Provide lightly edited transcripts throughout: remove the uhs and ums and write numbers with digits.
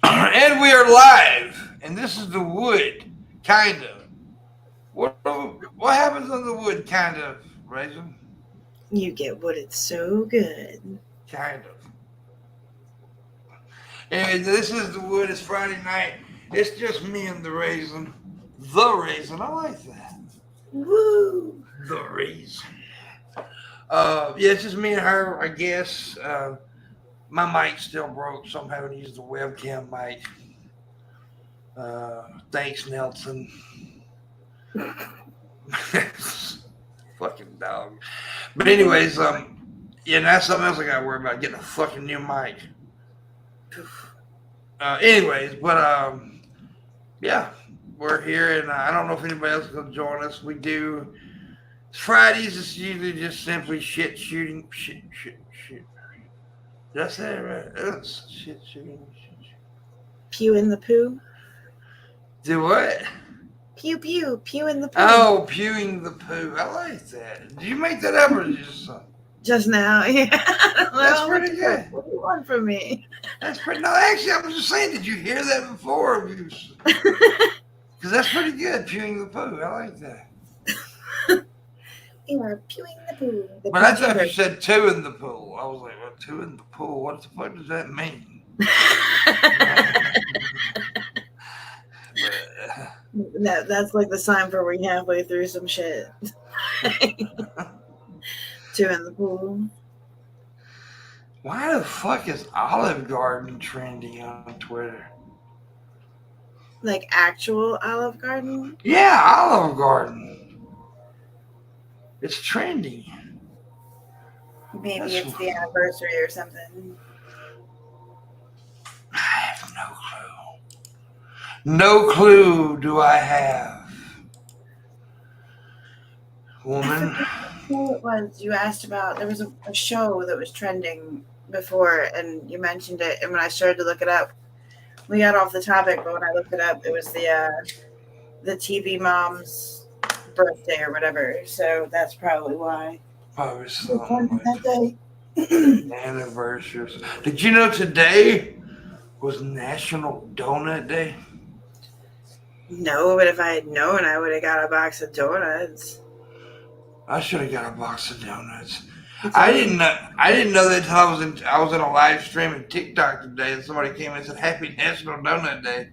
And we are live, and this is the wood, kind of. What happens on the wood, kind of, Raisin? You get what it's so good. Kind of. And this is the wood. It's Friday night. It's just me and the Raisin. The Raisin. I like that. Woo! The Raisin. Yeah, it's just me and her, I guess. My mic still broke, so I'm having to use the webcam mic. Thanks, Nelson. Fucking dog. But anyways, yeah, that's something else I gotta worry about, getting a fucking new mic. Anyways, but yeah, we're here, and I don't know if anybody else is gonna join us. We do Fridays. It's usually just simply shit shooting, shit. Did I say it right? Shit shooting, shit. Pew in the poo. Do what? Pew pew. Pew in the poo. Oh, pewing the poo. I like that. Did you make that up or just something? Just now. Yeah. That's pretty good. What do you want from me? That's pretty. No, actually, I was just saying. Did you hear that before? Because that's pretty good. Pewing the poo. I like that. You are pewing the poo. But I thought you said two in the pool. I was like, well, two in the pool. What the fuck does that mean? No, that's like the sign for we're halfway through some shit. Two in the pool. Why the fuck is Olive Garden trending on Twitter? Like actual Olive Garden? Yeah, Olive Garden. It's trending. Maybe it's the anniversary or something. I have no clue. No clue do I have. Woman. Who it was you asked about? There was a show that was trending before, and you mentioned it. And when I started to look it up, we got off the topic. But when I looked it up, it was the TV mom's birthday or whatever. So that's probably why. Probably so. That day. Anniversaries. Did you know today was National Donut Day? No, but if I had known, I would have got a box of donuts. I should have got a box of donuts. I didn't know that until I was in a live stream in TikTok today, and somebody came in and said Happy National Donut Day,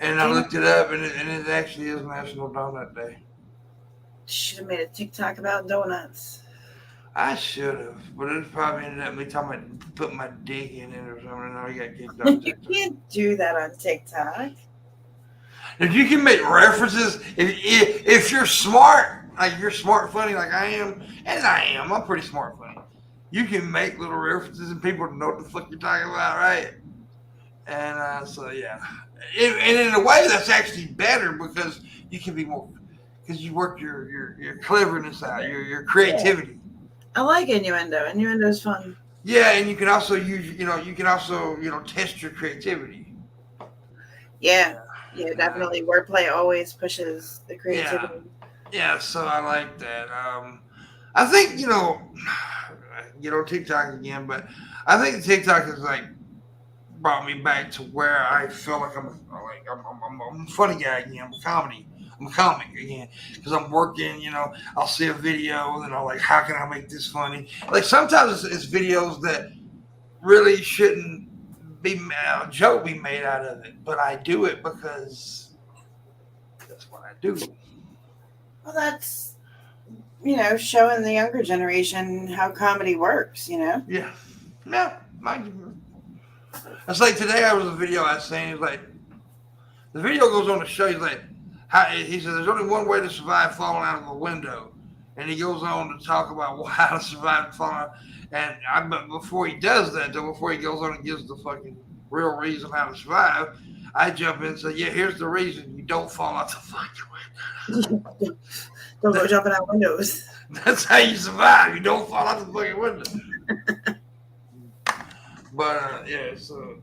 and I looked it up, and it actually is National Donut Day. Should have made a TikTok about donuts. I should have, but it probably ended up me talking about putting my dick in it or something, and I got kicked off TikTok. You can't do that on TikTok. If you can make references, if you're smart, like you're smart funny like I am, and I'm pretty smart funny. You can make little references and people know what the fuck you're talking about, right? And so yeah, and in a way that's actually better because you can be more, because you work your cleverness out, your creativity. I like innuendo. Innuendo is fun. Yeah, and you can also use, test your creativity. Yeah, definitely. Wordplay always pushes the creativity. Yeah, so I like that. I think TikTok again, but I think TikTok has like brought me back to where I feel like I'm a funny guy again. I'm a comic again because I'm working. I'll see a video and I'm like, how can I make this funny? Like sometimes it's videos that really shouldn't be a joke be made out of it, but I do it because that's what I do. Well, that's showing the younger generation how comedy works. Yeah. It's like today I was a video I was saying, he's like, the video goes on to show, he's like, he said there's only one way to survive falling out of a window. And he goes on to talk about how to survive falling out. But before he does that, though, before he goes on and gives the fucking real reason how to survive, I jump in and say, yeah, here's the reason you don't fall out the fucking window. Don't go jumping out windows. That's how you survive. You don't fall out the fucking window. But yeah, so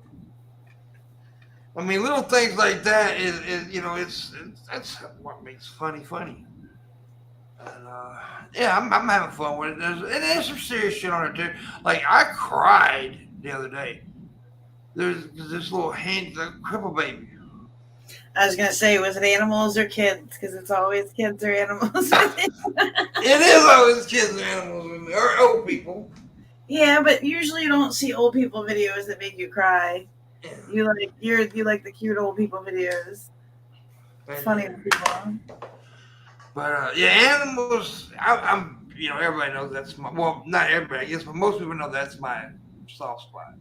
I mean, little things like that is that's what makes funny. And yeah, I'm having fun with it. There's some serious shit on it too. Like I cried the other day. There's this little hand, like cripple baby. I was gonna say, was it animals or kids? Because it's always kids or animals. It is always kids and animals or old people. Yeah, but usually you don't see old people videos that make you cry. Yeah, You like the cute old people videos. they Funny do. old people. But yeah, animals. I'm everybody knows that's my not everybody, I guess, but most people know that's my soft spot.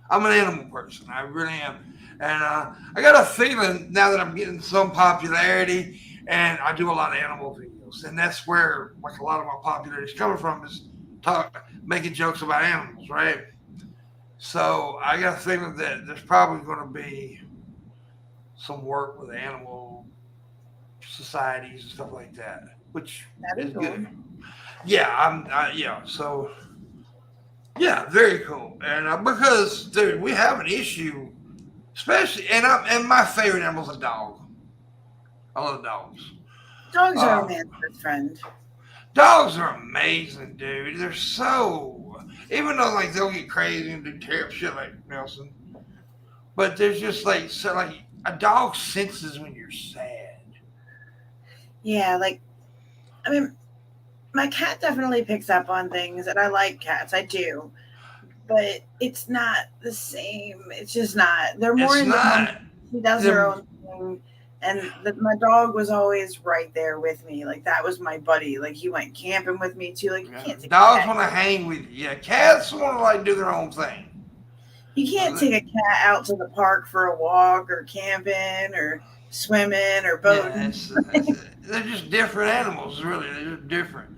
I'm an animal person. I really am. And I got a feeling now that I'm getting some popularity, and I do a lot of animal videos, and that's where like a lot of my popularity is coming from is making jokes about animals, right? So I got a feeling that there's probably going to be some work with animal societies and stuff like that, which That'd is be cool. good. Yeah, yeah. So yeah, very cool. And because dude, we have an issue, especially and my favorite animal is a dog. I love dogs. Dogs are a Uh, man's best friend. Dogs are amazing, dude. They're so even though like they'll get crazy and do terrible shit like Nelson, but there's just like so like a dog senses when you're sad. Yeah, like I mean, my cat definitely picks up on things, and I like cats. I do, but it's not the same. It's just not. They're more It's independent. not She does her them. own thing, and my dog was always right there with me. Like that was my buddy. Like he went camping with me too. Like you Yeah, can't take a dogs cat. want to hang with you. Yeah, cats want to like do their own thing. You can't take a cat out to the park for a walk or camping or swimming or Yeah, boating. they're just different animals. Really, they're just different.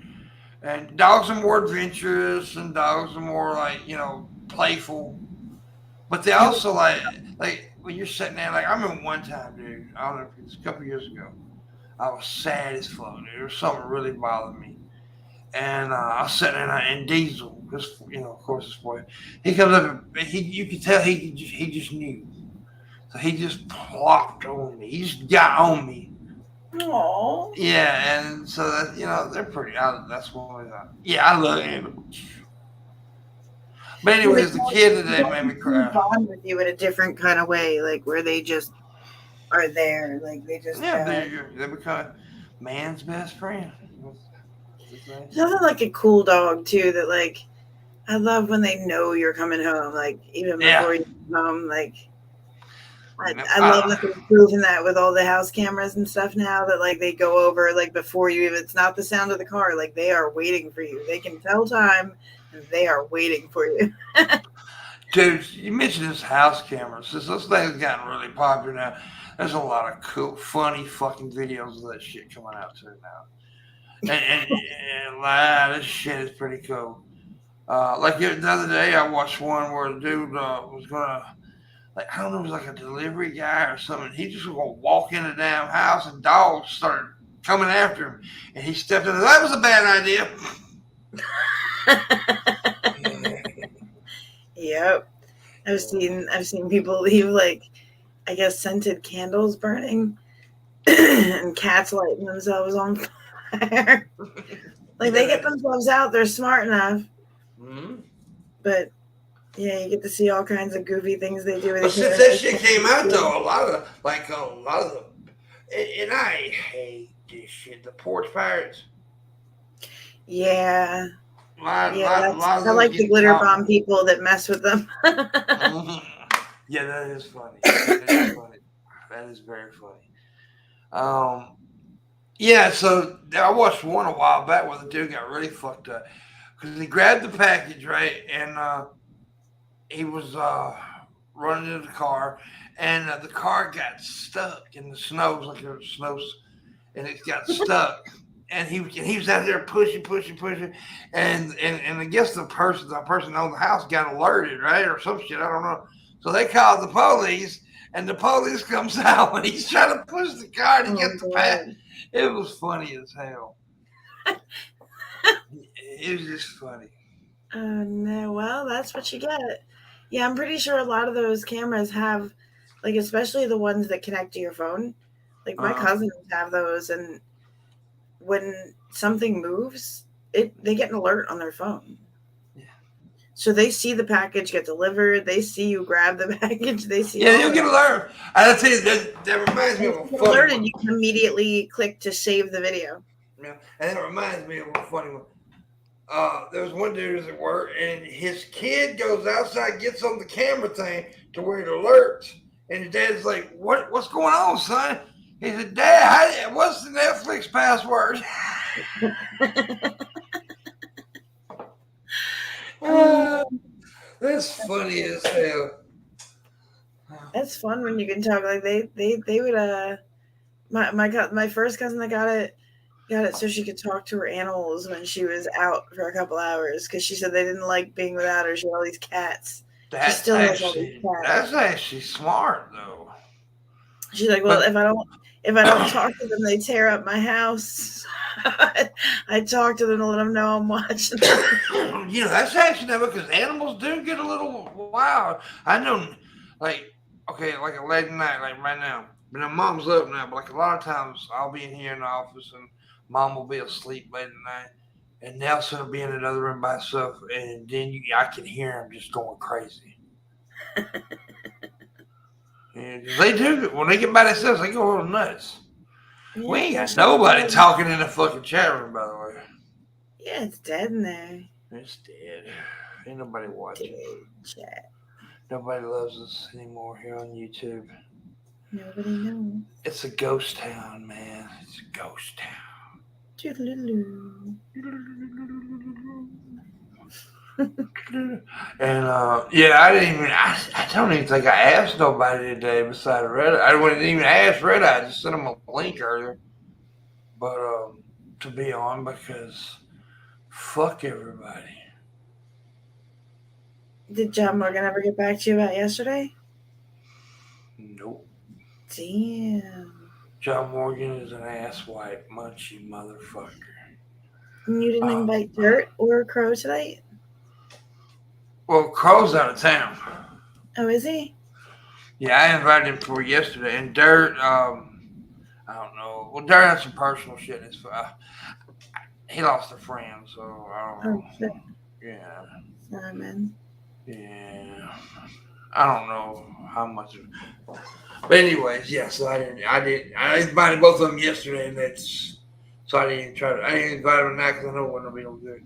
And dogs are more adventurous, and dogs are more like playful. But they Yep. also like when you're sitting there. Like I remember one time, dude. I don't know if it was a couple years ago. I was sad as fuck. Dude. There was something really bothered me, and I was sitting there and Diesel, because of course this boy, he comes up. And you could tell he just knew. So he just plopped on me. He just got on me. Aww. Yeah, and so that they're pretty. That's one of the. Yeah, I love animals. But Yeah, anyways, the kid today made me they cry. bond with you in a different kind of way, like where they just are there, like they just. Yeah, they become man's best friend. There's nothing like a cool dog too. That like I love when they know you're coming home, like even Yeah. before you come home. Like I love Uh, that they're proving that with all the house cameras and stuff now. That like they go over like before you even. It's not the sound of the car. Like they are waiting for you. They can tell time, and they are waiting for you. dude, you mentioned this house cameras. Since those things have gotten really popular now, there's a lot of cool, funny fucking videos of that shit coming out too now. And this shit is pretty cool. Like the other day, I watched one where the dude was gonna, like, I don't know, it was like a delivery guy or something. He just was gonna walk in the damn house, and dogs started coming after him, and he stepped in. That was a bad idea. Yep. I've seen people leave like I guess scented candles burning and cats lighting themselves on fire. Like they get themselves out, they're smart enough. Mm-hmm. But yeah, you get to see all kinds of goofy things they do with But the since that cameras. shit came out, though, a lot of the, and I hate this shit. The porch pirates, Yeah. a lot, Yeah, lot, that's lot of I those like the get glitter caught. bomb people that mess with them. Mhm. Yeah, that is funny. That is funny. That is very funny. Um, yeah. So I watched one a while back where the dude got really fucked up because he grabbed the package right, and he was running to the car, and the car got stuck in the snow. It was like there was snow, and it got stuck. And he was out there pushing, pushing, pushing, and I guess the person on the house got alerted, right, or some shit. I don't know. So they called the police, and the police comes out, and he's trying to push the car to get Oh the pass. god. It was funny as hell. It was just funny. Oh no, well, that's what you get. Yeah, I'm pretty sure a lot of those cameras have like especially the ones that connect to your phone. Like my Uh, cousins have those and when something moves, they get an alert on their phone. yeah. So they see the package get delivered. They see you grab the package. They see Yeah, all you'll of get it. alerted. I tell you, that reminds me And of if a you get funny alerted, one. you can immediately click to save the video. Yeah, and that reminds me of a funny one. There was one dude who's at work, and his kid goes outside, gets on the camera thing to where it alerts, and his dad's like, "What's going on, son?" He said, "Dad, what's the Netflix password?" That's funny as hell. That's fun when you can talk like they would my first cousin that got it so she could talk to her animals when she was out for a couple hours because she said they didn't like being without her. She had all these cats. She still has all these cats. That's actually smart though. She's like, well, But if I don't talk to them, they tear up my house. I talk to them to let them know I'm watching them. that's actually never because animals do get a little wild. I know, like, okay, like a late night, like right now. But now mom's up now, but like a lot of times I'll be in here in the office and mom will be asleep late at night, and Nelson will be in another room by himself, and then I can hear him just going crazy. And they do when they get by themselves, they go a little nuts. Yeah, We ain't got nobody talking in the fucking chat room, by the way. Yeah, it's dead in there. It's dead. Ain't nobody watching. Dead chat. Nobody loves us anymore here on YouTube. Nobody knows. It's a ghost town, man. It's a ghost town. And I didn't even. I don't even think I asked nobody today besides Reddit. I wouldn't even ask Reddit. I just sent them a link earlier, but to be on because fuck everybody. Did John Morgan ever get back to you about yesterday? Nope. Damn. John Morgan is an asswipe, munchy motherfucker. And you didn't invite Dirt or Crow tonight? Well, Crow's out of town. Oh, is he? Yeah, I invited him for yesterday. And Dirt, I don't know. Well, Dirt had some personal shit. He lost a friend, so I don't know. Oh, shit. Yeah. Sorry, man. Yeah. I don't know how much. But anyways, yeah. So I invited both of them yesterday, and so I didn't invite them now because I know it wasn't gonna be no good.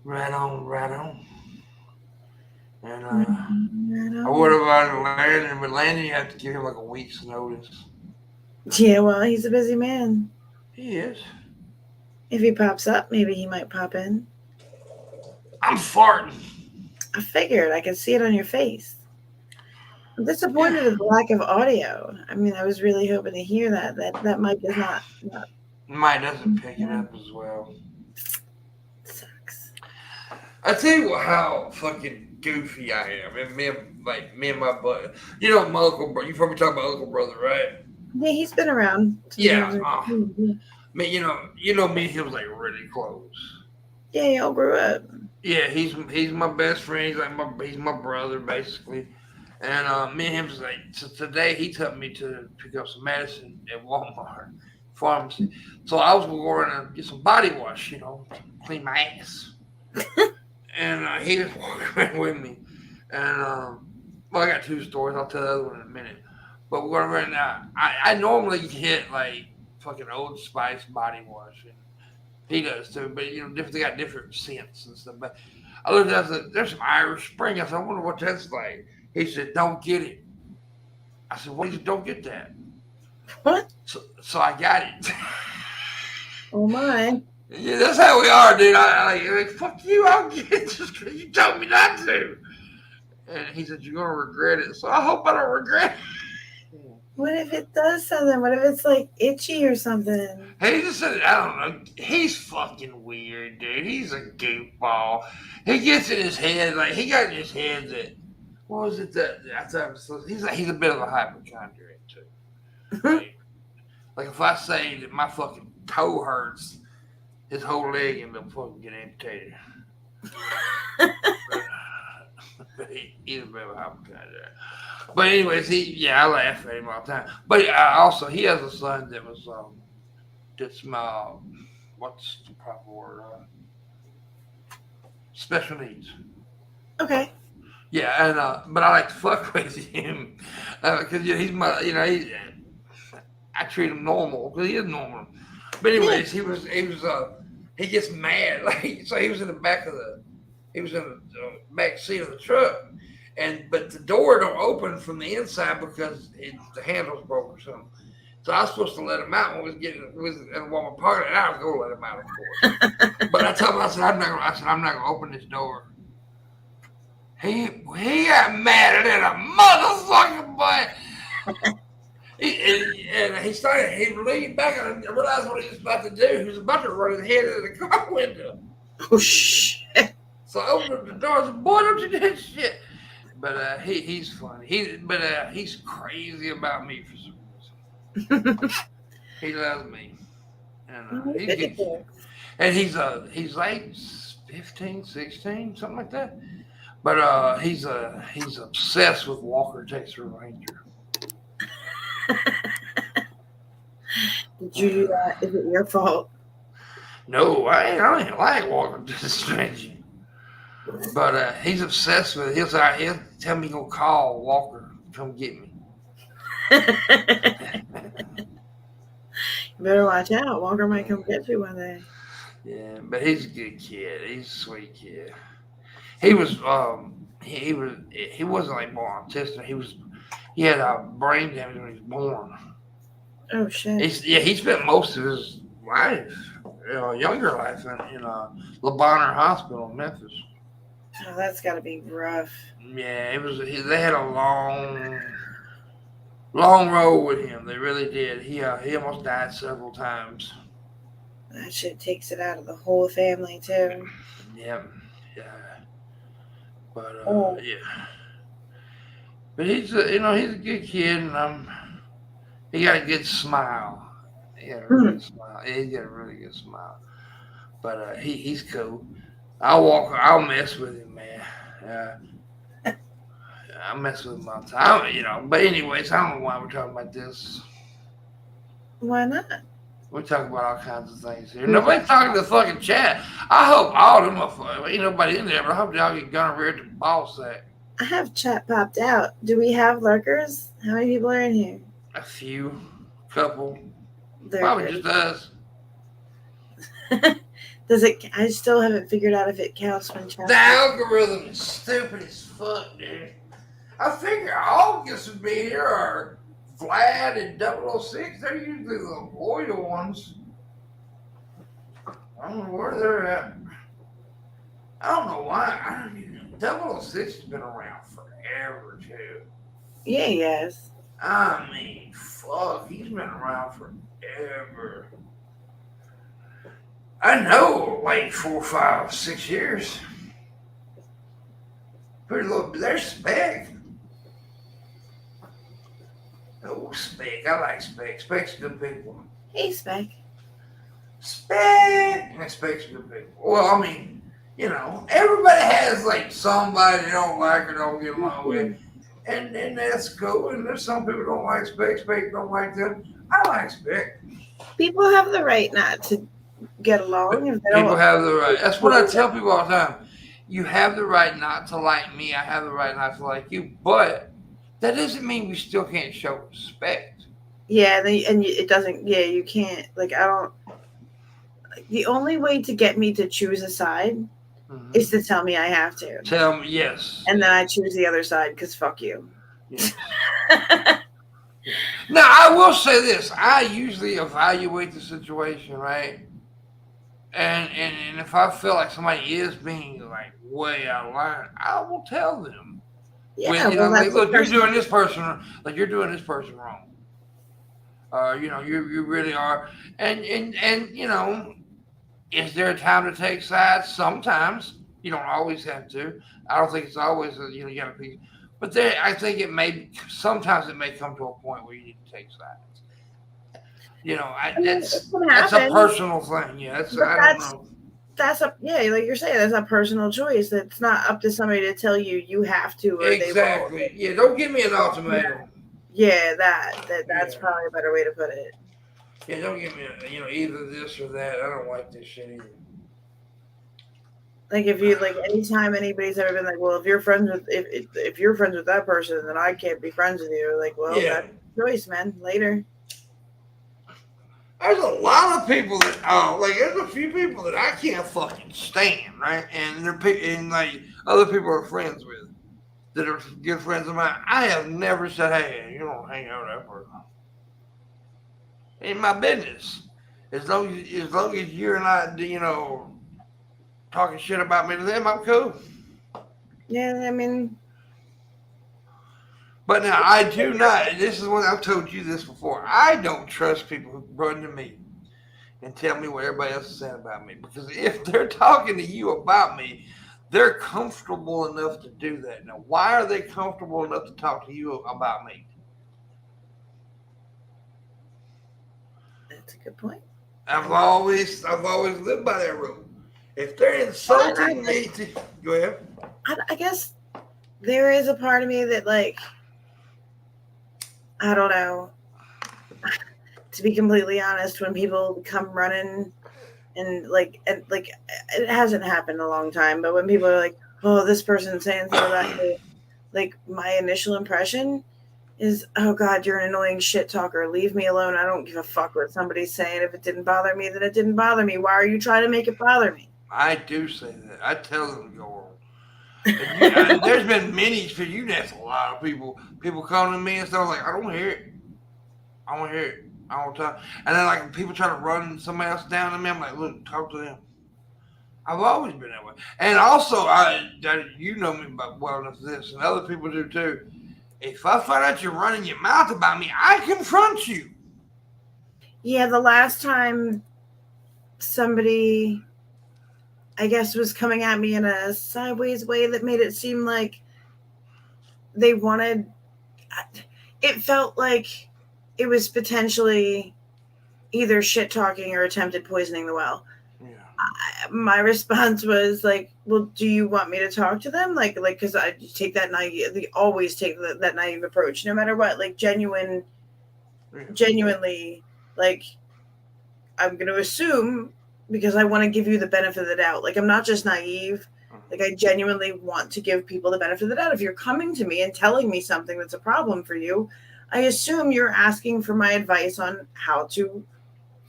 Right on. Right on. And I would have Landon, but Landon, you have to give him like a week's notice. Yeah, well, he's a busy man. He is. If he pops up, maybe he might pop in. I'm farting. I figured. I could see it on your face. I'm disappointed at the lack of audio. I mean, I was really hoping to hear that. That mic is not. Mine doesn't pick it up as well. Sucks. I tell you how fucking goofy I am, and me and my buddy. You know my uncle. You probably talk about Uncle Brother, right? Yeah, he's been around. Yeah. Me, you know me and him was like really close. Yeah, y'all grew up. Yeah, he's my best friend. He's my brother basically. And me and him was like, so today he took me to pick up some medicine at Walmart pharmacy. So I was going to go around and get some body wash, clean my ass. And he was walking around with me. And I got two stories. I'll tell the other one in a minute. But we're going right now. I normally hit like fucking Old Spice body wash, and he does too. But they got different scents and stuff. But I looked at it, there's some Irish Spring. I said, I wonder what that's like. He said, don't get it. I said, what? He said, don't get that. What? So I got it. Oh my. Yeah, that's how we are, dude. I like, fuck you, I'll get it just because you told me not to. And he said, you're going to regret it. So I hope I don't regret it. What if it does something? What if it's like itchy or something? He just said, I don't know. He's fucking weird, dude. He's a goofball. He gets in his head, like, he got in his head that, what was it that I thought he's a bit of a hypochondriac too. Like if I say that my fucking toe hurts, his whole leg and they'll fucking get amputated. He's a bit of a hypochondriac. But anyways, I laugh at him all the time. But also he has a son that was that's what's the proper word? special needs. Okay. Yeah, and but I like to fuck with him because he's my, I treat him normal because he is normal. But Yeah. anyways, he gets mad. Like, so he was in the back seat of the truck, but the door don't open from the inside because the handle's broke or something. So I was supposed to let him out when we was in Walmart parking, and I was gonna let him out, of course. But I told him, I'm not gonna open this door. He got mad at a motherfucker, boy. He leaned back and realized what he was about to do. He was about to run his head into the car window. Oh shit. So I opened up the door and said, boy, don't you do that shit. But he's funny. He's crazy about me for some reason. He loves me. And he's good. And he's like 15, 16, something like that. But he's obsessed with Walker Texas Ranger. Did you do that? Is it your fault? No, I ain't like Walker Texas Ranger. But he's obsessed with it. He'll tell me he'll call Walker, come get me. You better watch out. Walker might come get you one day. Yeah, but he's a good kid. He's a sweet kid. He wasn't like born autistic. He had a brain damage when he was born. Oh shit. He spent most of his life, younger life in LeBonner Hospital in Memphis. Oh, that's got to be rough. Yeah, they had a long road with him. They really did. He almost died several times. That shit takes it out of the whole family too. Yeah. But yeah. But he's a good kid, and he got a good smile. He got a really smile. Yeah, he got a really good smile. But he's cool. I'll mess with him, man. I mess with him all the time, But anyways, I don't know why we're talking about this. Why not? We talk about all kinds of things here. Nobody's talking to the fucking chat. I hope all them motherfuckers, ain't nobody in there, but I hope y'all get gonorrhea to the ball sack. I have chat popped out. Do we have lurkers? How many people are in here? A few, couple. They're Probably good. just us. Does it? I still haven't figured out if it counts when chat. The algorithm is stupid as fuck, dude. I figure August would be here, or Vlad and 006. They're usually the loyal ones. I don't know where they're at. I don't know why. 006 has been around forever, too. Yeah, yes. I mean, fuck, he's been around forever. I know, like 4, 5, 6 years. Pretty little. There's Spec. Oh, Spec. I like Spec. Spec's a good people. Hey, Spec. Spec. Spec's a good people. Well, I mean, everybody has like somebody they don't like or don't get along with. And that's cool. And there's some people don't like Spec. Spec don't like them. I like Spec. People have the right not to get along. If they people have the right. That's what I tell people all the time. You have the right not to like me. I have the right not to like you. But that doesn't mean we still can't show respect. Yeah, it doesn't. Yeah, you can't. Like, I don't. The only way to get me to choose a side is to tell me I have to. Tell me, yes. And then I choose the other side because fuck you. Yes. Now, I will say this. I usually evaluate the situation, right? And if I feel like somebody is being like way out of line, I will tell them. Yeah, like, look, you're doing this person wrong. You really are. And is there a time to take sides? Sometimes. You don't always have to. I don't think it's always you got to be. But sometimes it may come to a point where you need to take sides. That's a personal thing. Yeah, I don't know. That's like you're saying, that's a personal choice. It's not up to somebody to tell you have to. Or exactly. They won't. Yeah, don't give me an ultimatum. Yeah, that's probably a better way to put it. Yeah, don't give me either this or that. I don't like this shit either. Like if you like anytime anybody's ever been like, well, if you're friends with if you're friends with that person, then I can't be friends with you. Like, well, Yeah. that's your choice, man. Later. There's a lot of people that, like, there's a few people that I can't fucking stand, right? And and like other people are friends with that are good friends of mine. I have never said, hey, you don't hang out with that person. Ain't my business. As long as you're not, talking shit about me to them, I'm cool. Yeah, I mean, But now I do not. This is what I've told you this before. I don't trust people who run to me and tell me what everybody else is saying about me. Because if they're talking to you about me, they're comfortable enough to do that. Now, why are they comfortable enough to talk to you about me? that's a good point. I've always lived by that rule. If they're Well, insulting me, go ahead. I guess there is a part of me that like I don't know. To be completely honest, when people come running and it hasn't happened in a long time, but when people are like, "Oh, this person's saying something about you," like my initial impression is, "Oh God, you're an annoying shit talker. Leave me alone. I don't give a fuck what somebody's saying. If it didn't bother me, then it didn't bother me. Why are you trying to make it bother me?" I do say that. I tell them to go on. There's been many for you. That's a lot of people. People come to me and stuff like, I don't hear it. I don't hear it. I don't talk. And then like people try to run somebody else down to me. I'm like, look, talk to them. I've always been that way. And also, you know me about well enough for this, and other people do too. If I find out you're running your mouth about me, I confront you. Yeah, the last time somebody, I guess, was coming at me in a sideways way that made it seem like they wanted, it felt like it was potentially either shit talking or attempted poisoning the well. Yeah. My response was like, well, do you want me to talk to them? Because I take that naive, always take that naive approach, no matter what, like genuinely, like, I'm going to assume because I want to give you the benefit of the doubt. Like, I'm not just naive. Like, I genuinely want to give people the benefit of the doubt. If you're coming to me and telling me something that's a problem for you, I assume you're asking for my advice on how to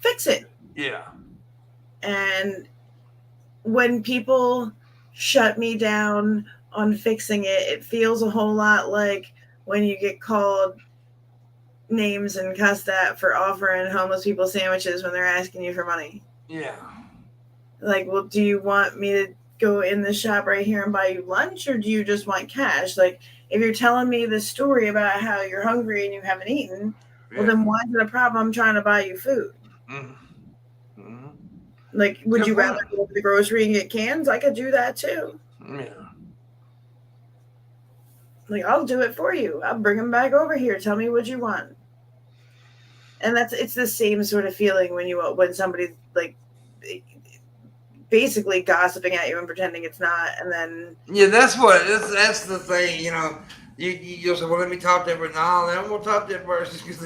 fix it. Yeah. And when people shut me down on fixing it, it feels a whole lot like when you get called names and cussed at for offering homeless people sandwiches when they're asking you for money. Yeah. Like, well, do you want me to go in the shop right here and buy you lunch, or do you just want cash? Like, if you're telling me this story about how you're hungry and you haven't eaten, well, then why is it a problem I'm trying to buy you food? Mm-hmm. Mm-hmm. Like, would you rather go to the grocery and get cans? I could do that too. Yeah. Like, I'll do it for you. I'll bring them back over here. Tell me what you want. And it's the same sort of feeling when somebody's like basically gossiping at you and pretending it's not, and then that's the thing. You'll say, well, let me talk to them. No, then we'll talk to them first because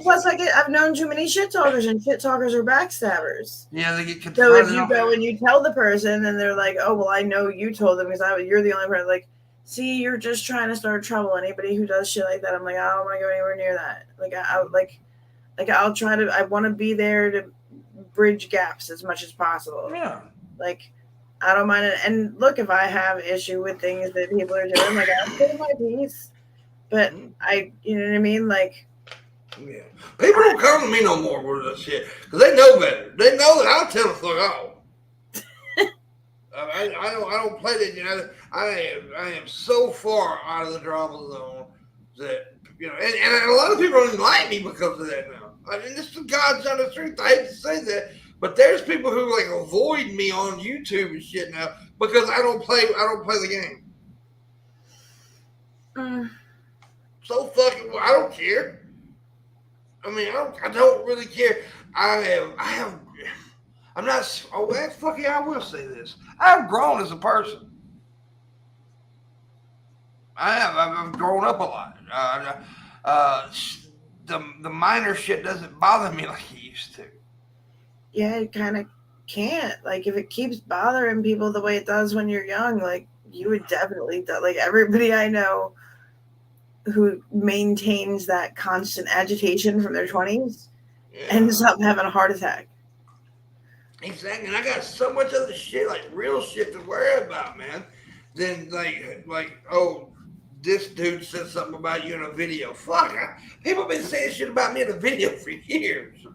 plus I've known too many shit talkers, and shit talkers are backstabbers. Yeah, they get confronted. So if you go and you tell the person, and they're like, "Oh, well, I know you told them because you're the only person." Like, see, you're just trying to start trouble. Anybody who does shit like that, I'm like, I don't want to go anywhere near that. Like, I'll try to. I want to be there to bridge gaps as much as possible. Yeah. Like, I don't mind it. And look, if I have issue with things that people are doing, like, I'll say my piece. But you know what I mean? Like, yeah. People don't come to me no more with this shit because they know better. They know that I'll tell the fuck off. I don't play that. I am so far out of the drama zone that and a lot of people don't even like me because of that now. I mean, this is God's honest truth. I hate to say that, but there's people who like avoid me on YouTube and shit now because I don't play the game. So fucking, I don't care. I mean, I don't really care. I'm not. Oh, fuck yeah, I will say this. I've grown as a person. I've grown up a lot. The minor shit doesn't bother me like it used to. Yeah, it kind of can't. Like, if it keeps bothering people the way it does when you're young, like, you would definitely, like, everybody I know who maintains that constant agitation from their 20s ends up having a heart attack. Exactly, and I got so much other shit, like real shit, to worry about, man. Than oh, this dude said something about you in a video. Fuck, people been saying shit about me in a video for years.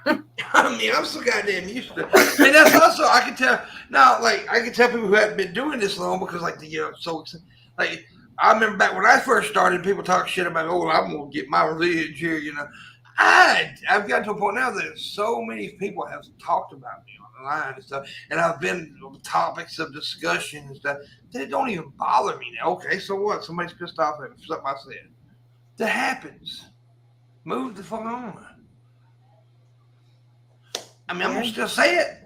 I mean, I'm so goddamn used to it. And that's also, I can tell now, like I can tell people who haven't been doing this long because, like, so like I remember back when I first started, people talk shit about, oh, I'm gonna get my revenge here, I've gotten to a point now that so many people have talked about me online and stuff, and I've been topics of discussion and stuff that it don't even bother me now. Okay, so what? Somebody's pissed off at something I said. That happens. Move the fuck on. I mean, I'm gonna still say it.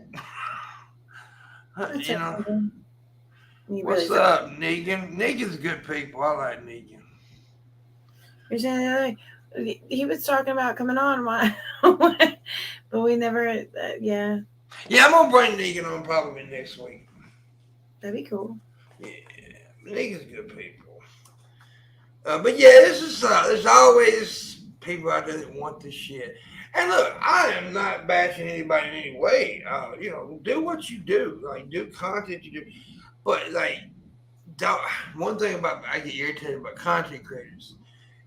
That's you know. okay. You What's really up, Negan? Negan's good people. I like Negan. You're saying the other day, he was talking about coming on, but we never. Yeah, Yeah, I'm gonna bring Negan on probably next week. that'd be cool. Yeah, Negan's good people. But yeah, there's always people out there that want this shit. And look, I am not bashing anybody in any way. Do what you do, like do content you do. But like, don't, one thing about I get irritated about content creators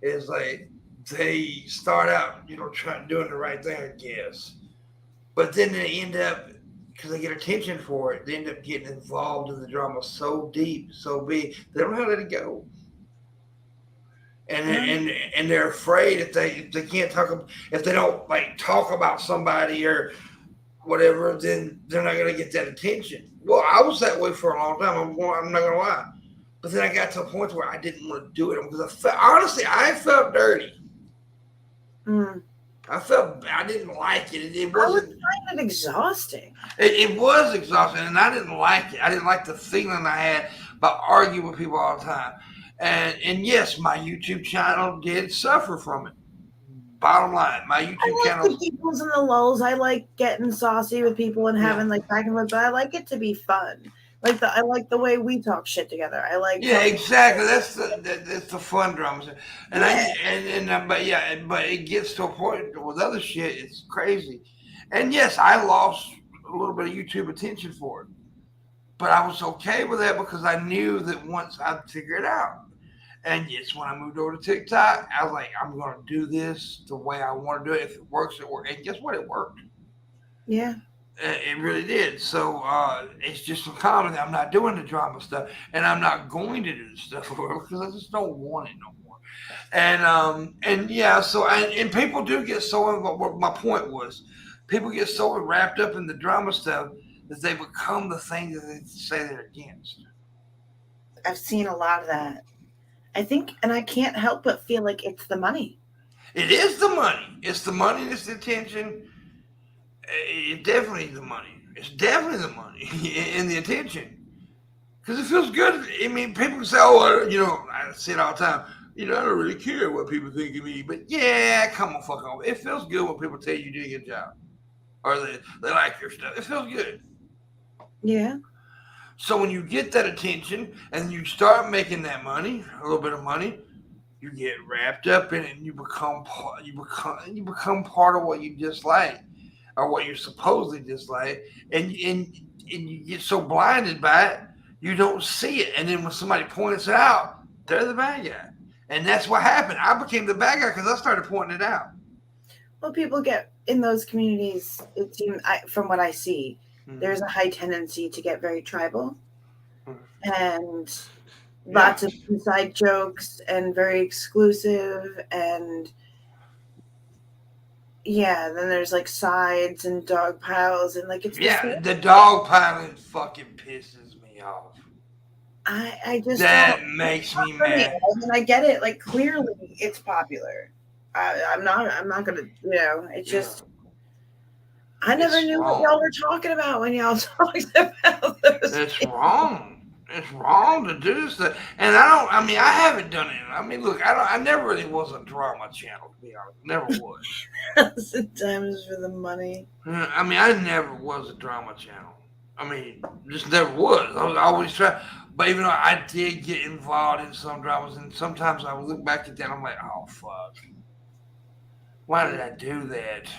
is like they start out, trying doing the right thing, I guess, but then they end up because they get attention for it, they end up getting involved in the drama so deep, so big, they don't know how to let it go. And Yeah. and they're afraid if they can't if they don't like talk about somebody or whatever, then they're not gonna get that attention. Well, I was that way for a long time. I'm not gonna lie, but then I got to a point where I didn't want to do it because honestly I felt dirty. Mm. I didn't like it. It I would wasn't. find it exhausting. It was exhausting, and I didn't like it. I didn't like the feeling I had about arguing with people all the time. And yes, my YouTube channel did suffer from it. Bottom line, my YouTube I like the channel, giggles and the lulls. I like getting saucy with people and yeah, having like back and forth, but I like it to be fun. I like the way we talk shit together. I like yeah, talking. exactly. That's the fun dramas, and Yeah. but yeah, but it gets to a point with other shit. It's crazy, and yes, I lost a little bit of YouTube attention for it, but I was okay with that because I knew that once I figured it out. And yes, when I moved over to TikTok, I was like, I'm going to do this the way I want to do it. If it works, it works. And guess what? It worked. Yeah. It really did. So it's just some comedy. I'm not doing the drama stuff, and I'm not going to do the stuff because I just don't want it no more. And yeah, and people do get so involved. What my point was, people get so wrapped up in the drama stuff that they become the thing that they say they're against. I've seen a lot of that. I think, and I can't help but feel like it's the money. It is the money. It's the money. It's the attention. It's definitely the money. It's definitely the money and the attention. Because it feels good. I mean, people can say, oh, I say it all the time. I don't really care what people think of me. But yeah, come on, fuck off. It feels good when people tell you do a good job. Or they like your stuff. It feels good. Yeah. So when you get that attention and you start making that money, a little bit of money, you get wrapped up in it and you become part of what you dislike or what you're supposedly dislike, and you get so blinded by it you don't see it, and then when somebody points it out, they're the bad guy, and that's what happened. I became the bad guy because I started pointing it out. Well, people get in those communities. It seems, from what I see, there's a high tendency to get very tribal, and lots of inside jokes and very exclusive, and yeah, then there's like sides and dog piles and like it's just the dog piling fucking pisses me off. I just that makes me mad. I mean, I get it. Like clearly, it's popular. I'm not gonna. It's just. I never knew what y'all were talking about when y'all talked about those. It's wrong. It's wrong to do this, and I don't. I mean, I haven't done it. I mean, look, I never really was a drama channel, to be honest. Never was. Sometimes for the money. I mean, I never was a drama channel. I mean, just never was. I was always trying. But even though I did get involved in some dramas, and sometimes I would look back at that, and I'm like, oh fuck, why did I do that?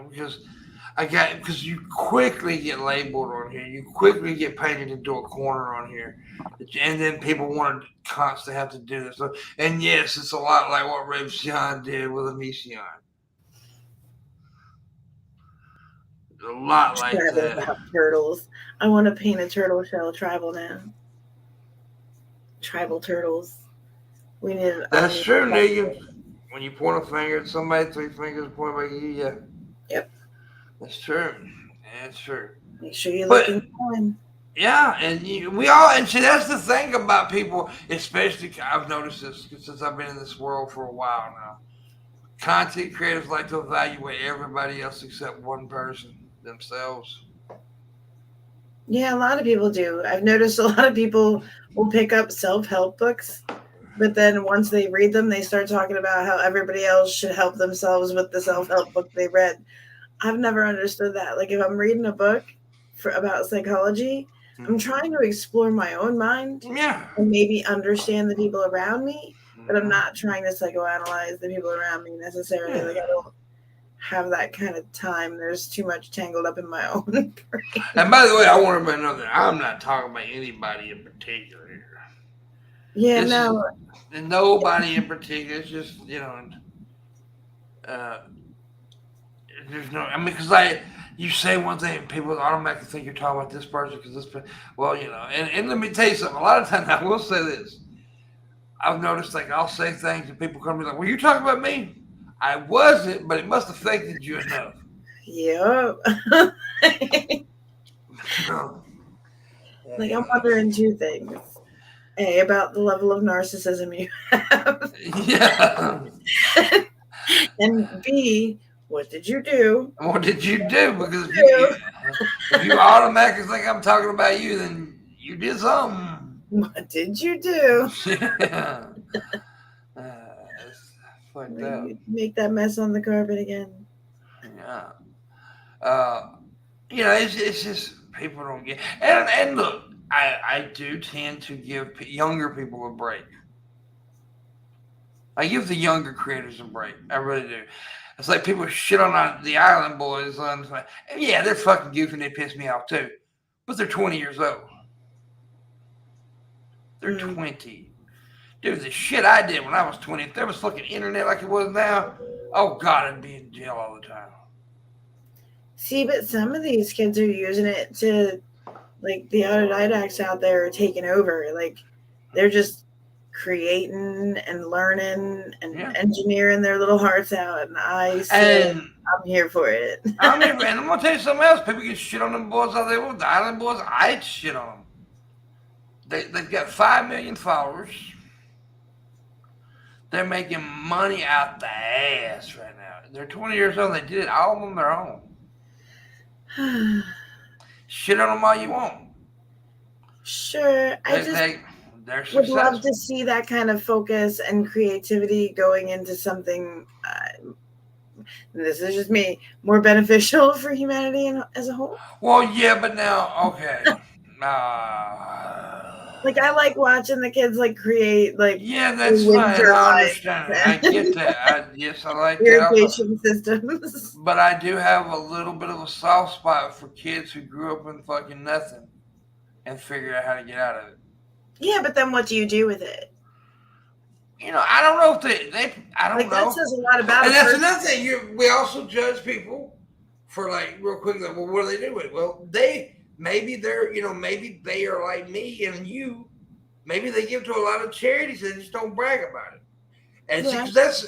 Because you quickly get labeled on here. You quickly get painted into a corner on here, and then people want to constantly have to do this. So, and yes, it's a lot like what Reb Sean did with Amision. A lot like that. About turtles. I want to paint a turtle shell tribal now. Tribal turtles. We need. That's true, nigga. When you point a finger at somebody, 3 fingers point back at you. Yeah. Yep. That's true. That's true. Make sure you're looking fine. Yeah, and we all, and see, that's the thing about people, especially, I've noticed this since I've been in this world for a while now. Content creators like to evaluate everybody else except one person, themselves. Yeah, a lot of people do. I've noticed a lot of people will pick up self-help books, but then once they read them, they start talking about how everybody else should help themselves with the self-help book they read. I've never understood that. Like, if I'm reading a book about psychology, I'm trying to explore my own mind and maybe understand the people around me, but I'm not trying to psychoanalyze the people around me necessarily. Like, I don't have that kind of time. There's too much tangled up in my own brain. And by the way, I want to know that I'm not talking about anybody in particular here. Yeah, nobody in particular. It's just, there's no, I mean, because you say one thing, and people automatically think you're talking about this person because this person, well, and let me tell you something. A lot of times, I will say this. I've noticed, like, I'll say things and people come to me like, were you talking about me? I wasn't, but it must have affected you enough. Yep. Like, I'm wondering 2 things. A, about the level of narcissism you have. Yeah. And B, what did you do? What did you do? Because if you automatically think I'm talking about you, then you did something. What did you do? Yeah. Like that. Make that mess on the carpet again. Yeah. It's just people don't get. And look, I do tend to give younger people a break. I give the younger creators a break. I really do. It's like people shit on the Island Boys. Yeah, they're fucking goofy and they piss me off too. But they're 20 years old. They're 20. Dude, the shit I did when I was 20, if there was fucking internet like it was now, oh God, I'd be in jail all the time. See, but some of these kids are using it to, like, the autodidacts out there are taking over. Like, they're just creating and learning and engineering their little hearts out. And I'm here for it. And I'm going to tell you something else. People get shit on them boys out there. The Island Boys, I'd shit on them. They've got 5 million followers. They're making money out the ass right now. They're 20 years old. They did it all on their own. Shit on them all you want. Sure. I would love to see that kind of focus and creativity going into something, this is just me, more beneficial for humanity as a whole. Well, yeah, but now, okay. Like, I like watching the kids, like, create, like, yeah, that's fine. I understand. I get that. Yes, I like irrigation systems. But I do have a little bit of a soft spot for kids who grew up in fucking nothing and figure out how to get out of it. Yeah, but then what do you do with it? I don't know if I don't know. That says a lot about it. And that's another thing. We also judge people for, like, real quick, like, well, what do they do with it? Well, maybe they're, maybe they are like me and you. Maybe they give to a lot of charities and just don't brag about it. And because that's,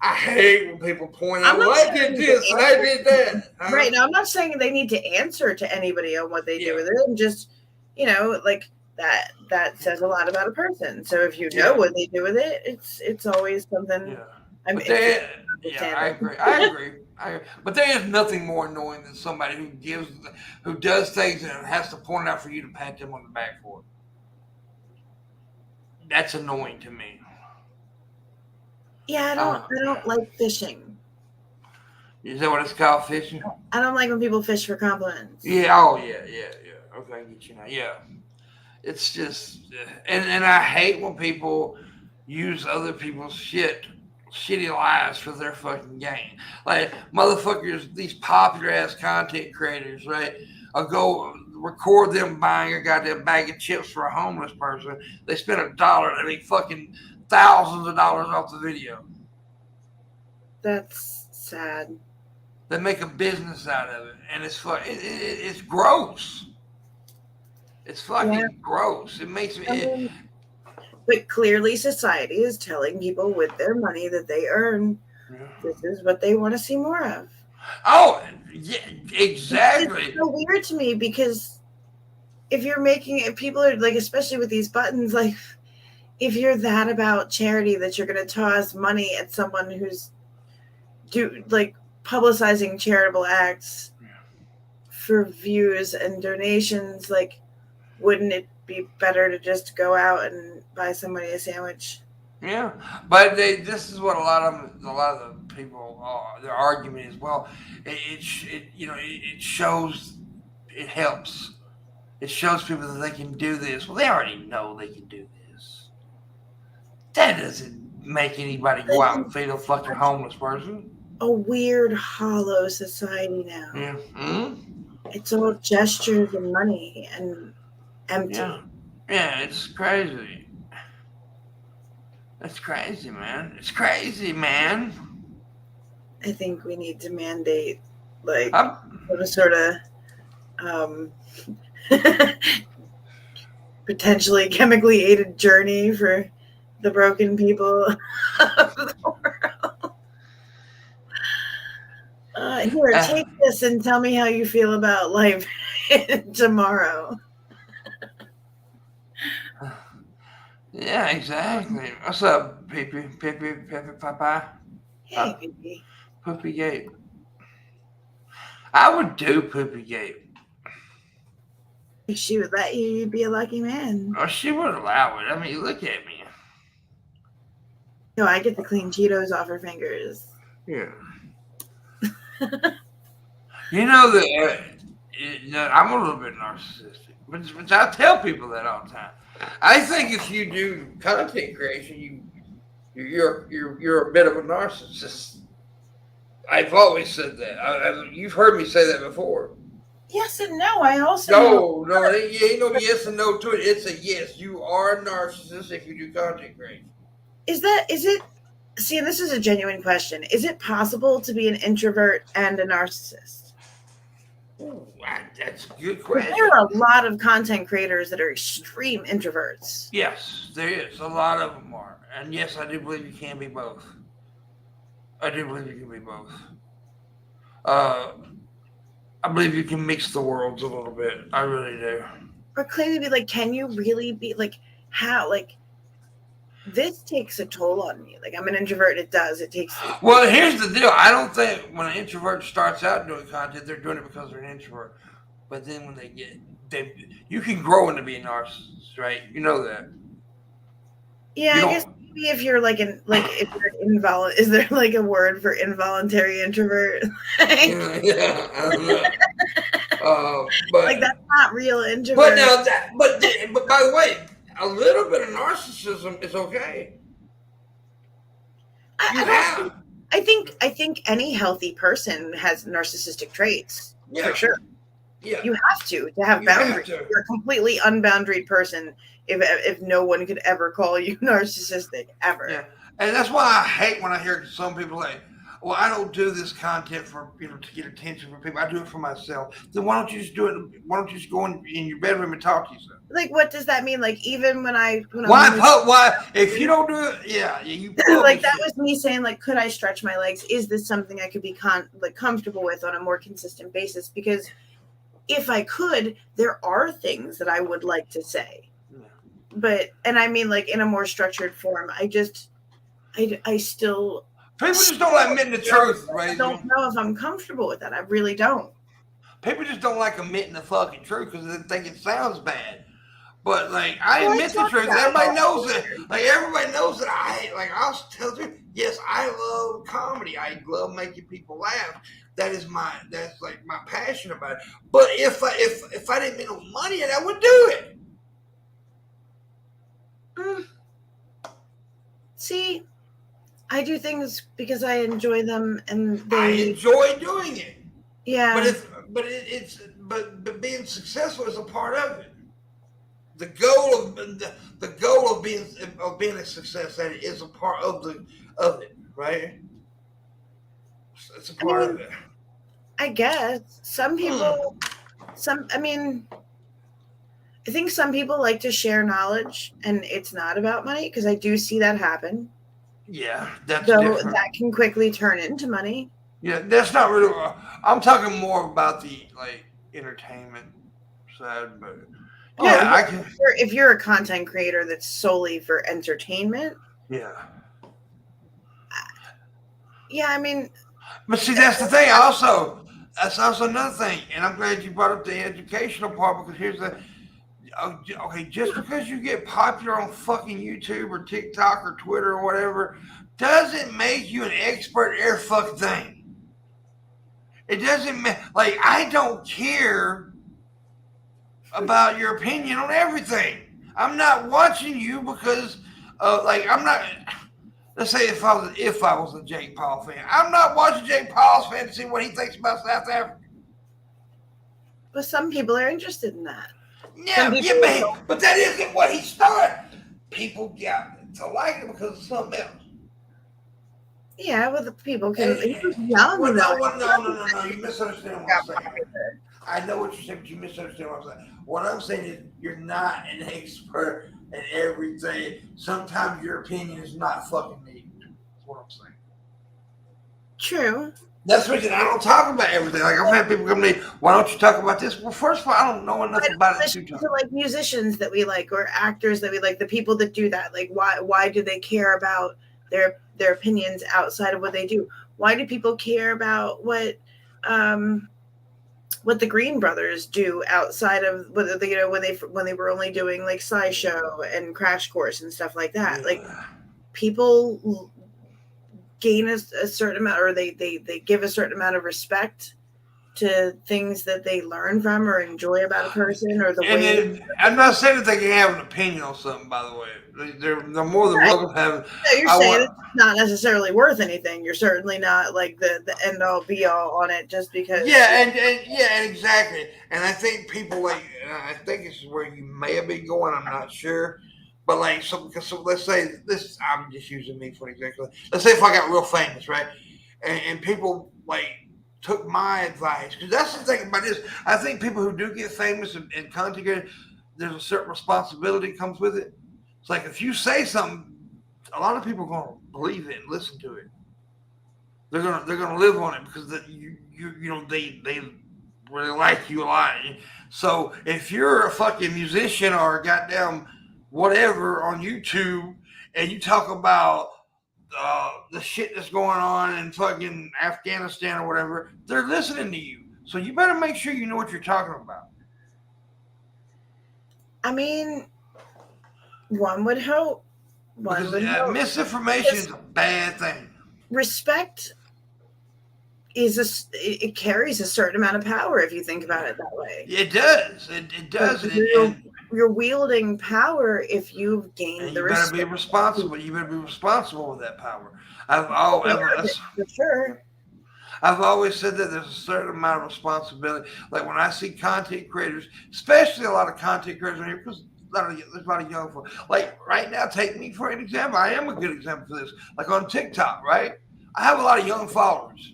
I hate when people point out, well, I did this and I did that. Right. Now, I'm not saying they need to answer to anybody on what they do with it. And just, like, that says a lot about a person. So if you know what they do with it, it's always something But there, yeah, I agree. I agree. But there is nothing more annoying than somebody who does things and has to point out for you to pat them on the back for it. That's annoying to me. Yeah, I don't like fishing. Is that what it's called, fishing? I don't like when people fish for compliments. Yeah. Oh, yeah. Okay, I get you now. Yeah. It's just, and I hate when people use other people's shitty lives for their fucking gain. Like motherfuckers, these popular ass content creators, right? I'll go record them buying a goddamn bag of chips for a homeless person. They spend $1 and they make fucking thousands of dollars off the video. That's sad. They make a business out of it, and it's gross. It's fucking gross. It makes me. But clearly, society is telling people with their money that they earn, this is what they want to see more of. Oh, yeah, exactly. It's so weird to me because if you're making it, people are like, especially with these buttons, like, if you're that about charity that you're going to toss money at someone who's publicizing charitable acts for views and donations, like, wouldn't it be better to just go out and buy somebody a sandwich? Yeah, but this is what a lot of the people their argument is. Well, it shows, it helps. It shows people that they can do this. Well, they already know they can do this. That doesn't make anybody go out and feed a fucking homeless person. A weird, hollow society now. Yeah. Mm-hmm. It's all gestures and money and empty. Yeah, it's crazy. That's crazy, man. It's crazy, man. I think we need to mandate, like, some sort of potentially chemically aided journey for the broken people of the world. Here, take this and tell me how you feel about life tomorrow. Yeah, exactly. What's up, Pee-Pee, Papa? Hey, Pee-Pee. Poopy Gate. I would do Poopy Gate. If she would let you, you'd be a lucky man. Oh, she would allow it. I mean, look at me. No, I get the clean Cheetos off her fingers. Yeah. You know that I'm a little bit narcissistic, but I tell people that all the time. I think if you do content creation, you're a bit of a narcissist. I've always said that. You've heard me say that before. Yes and no. I also no, ain't no yes and no to it. It's a yes. You are a narcissist if you do content creation. Is it? See, this is a genuine question. Is it possible to be an introvert and a narcissist? Ooh, that's a good question. There are a lot of content creators that are extreme introverts. Yes, there is. A lot of them are. And yes, I do believe you can be both. I do believe you can be both. I believe you can mix the worlds a little bit. I really do. Or clearly be like, can you really be like, how? Like, this takes a toll on me. Like, I'm an introvert. It does. It takes. Well, here's the deal. I don't think when an introvert starts out doing content, they're doing it because they're an introvert. But then when you can grow into being a narcissist, right? You know that. Yeah, I guess maybe if you're if you're is there like a word for involuntary introvert? But like that's not real introvert. But now but by the way, a little bit of narcissism is okay. I think any healthy person has narcissistic traits for sure. Yeah, you have to have boundaries. You're a completely unboundaried person if no one could ever call you narcissistic ever. Yeah, and that's why I hate when I hear some people like, "Well, I don't do this content for to get attention from people. I do it for myself." Then why don't you just do it? Why don't you just go in your bedroom and talk to yourself? Like, what does that mean? Like, even when why if you don't do it, you like that was me saying, like, could I stretch my legs? Is this something I could be comfortable with on a more consistent basis? Because if I could, there are things that I would like to say, and I mean, like, in a more structured form. I still People just don't like admitting the truth, right? I don't know if I'm comfortable with that. I really don't. People just don't like admitting the fucking truth because they think it sounds bad. But like I Well, I admit the talk truth. about Everybody it. knows it. Like everybody knows that I'll tell the truth. Yes, I love comedy. I love making people laugh. That's like my passion about it. But if I didn't make no money, I would do it. See, I do things because I enjoy them, and I enjoy doing it. Yeah. But being successful is a part of it. The goal of being a success at it is a part of it, right? It's a part of it. I guess some people, I think some people like to share knowledge, and it's not about money because I do see that happen. Yeah, that's different. That can quickly turn into money. Yeah, that's not really. I'm talking more about the like entertainment side, but yeah, I can. If you're a content creator that's solely for entertainment, yeah, I mean, but see, that's the thing. That's also another thing, and I'm glad you brought up the educational part because here's the. Okay, just because you get popular on fucking YouTube or TikTok or Twitter or whatever, doesn't make you an expert at every fucking thing. It doesn't like I don't care about your opinion on everything. I'm not watching you because I'm not. Let's say if I was a Jake Paul fan, I'm not watching Jake Paul's fan to see what he thinks about South Africa. But some people are interested in that. Yeah, but that isn't what he started. People got to like it because of something else. Yeah, well, the people can. No, you misunderstand what I'm saying. I know what you're saying, but you misunderstand what I'm saying. What I'm saying is you're not an expert at everything. Sometimes your opinion is not fucking needed. That's what I'm saying. True. That's the reason I don't talk about everything. Like I've had people come to me, why don't you talk about this? Well, first of all, I don't know enough about it to talk. Like musicians that we like or actors that we like, the people that do that, like why do they care about their opinions outside of what they do? Why do people care about what the Green Brothers do outside of when they were only doing like SciShow and Crash Course and stuff like that? Yeah. Like people gain a certain amount, or they give a certain amount of respect to things that they learn from or enjoy about a person, or the way. I'm not saying that they can have an opinion on something. By the way, they're more than welcome to have. No, you're saying it's not necessarily worth anything. You're certainly not like the end all be all on it just because. Yeah, and exactly. And I think people I think this is where you may have been going. I'm not sure. But so let's say this. I'm just using me for an example. Let's say if I got real famous, right, and people took my advice, because that's the thing about this. I think people who do get famous and content creators, there's a certain responsibility that comes with it. It's like if you say something, a lot of people are going to believe it and listen to it. They're gonna live on it because they really like you a lot. So if you're a fucking musician or a goddamn whatever on YouTube, and you talk about the shit that's going on in fucking Afghanistan or whatever, they're listening to you. So you better make sure you know what you're talking about. I mean, one would hope. Misinformation is a bad thing. Respect it carries a certain amount of power if you think about it that way. It does. It does. You're wielding power if you've gained the respect. You better be responsible. You better be responsible with that power. For sure. I've always said that there's a certain amount of responsibility. Like when I see content creators, especially a lot of content creators on here, because there's a lot of young folks. Like right now, take me for an example. I am a good example for this. Like on TikTok, right? I have a lot of young followers.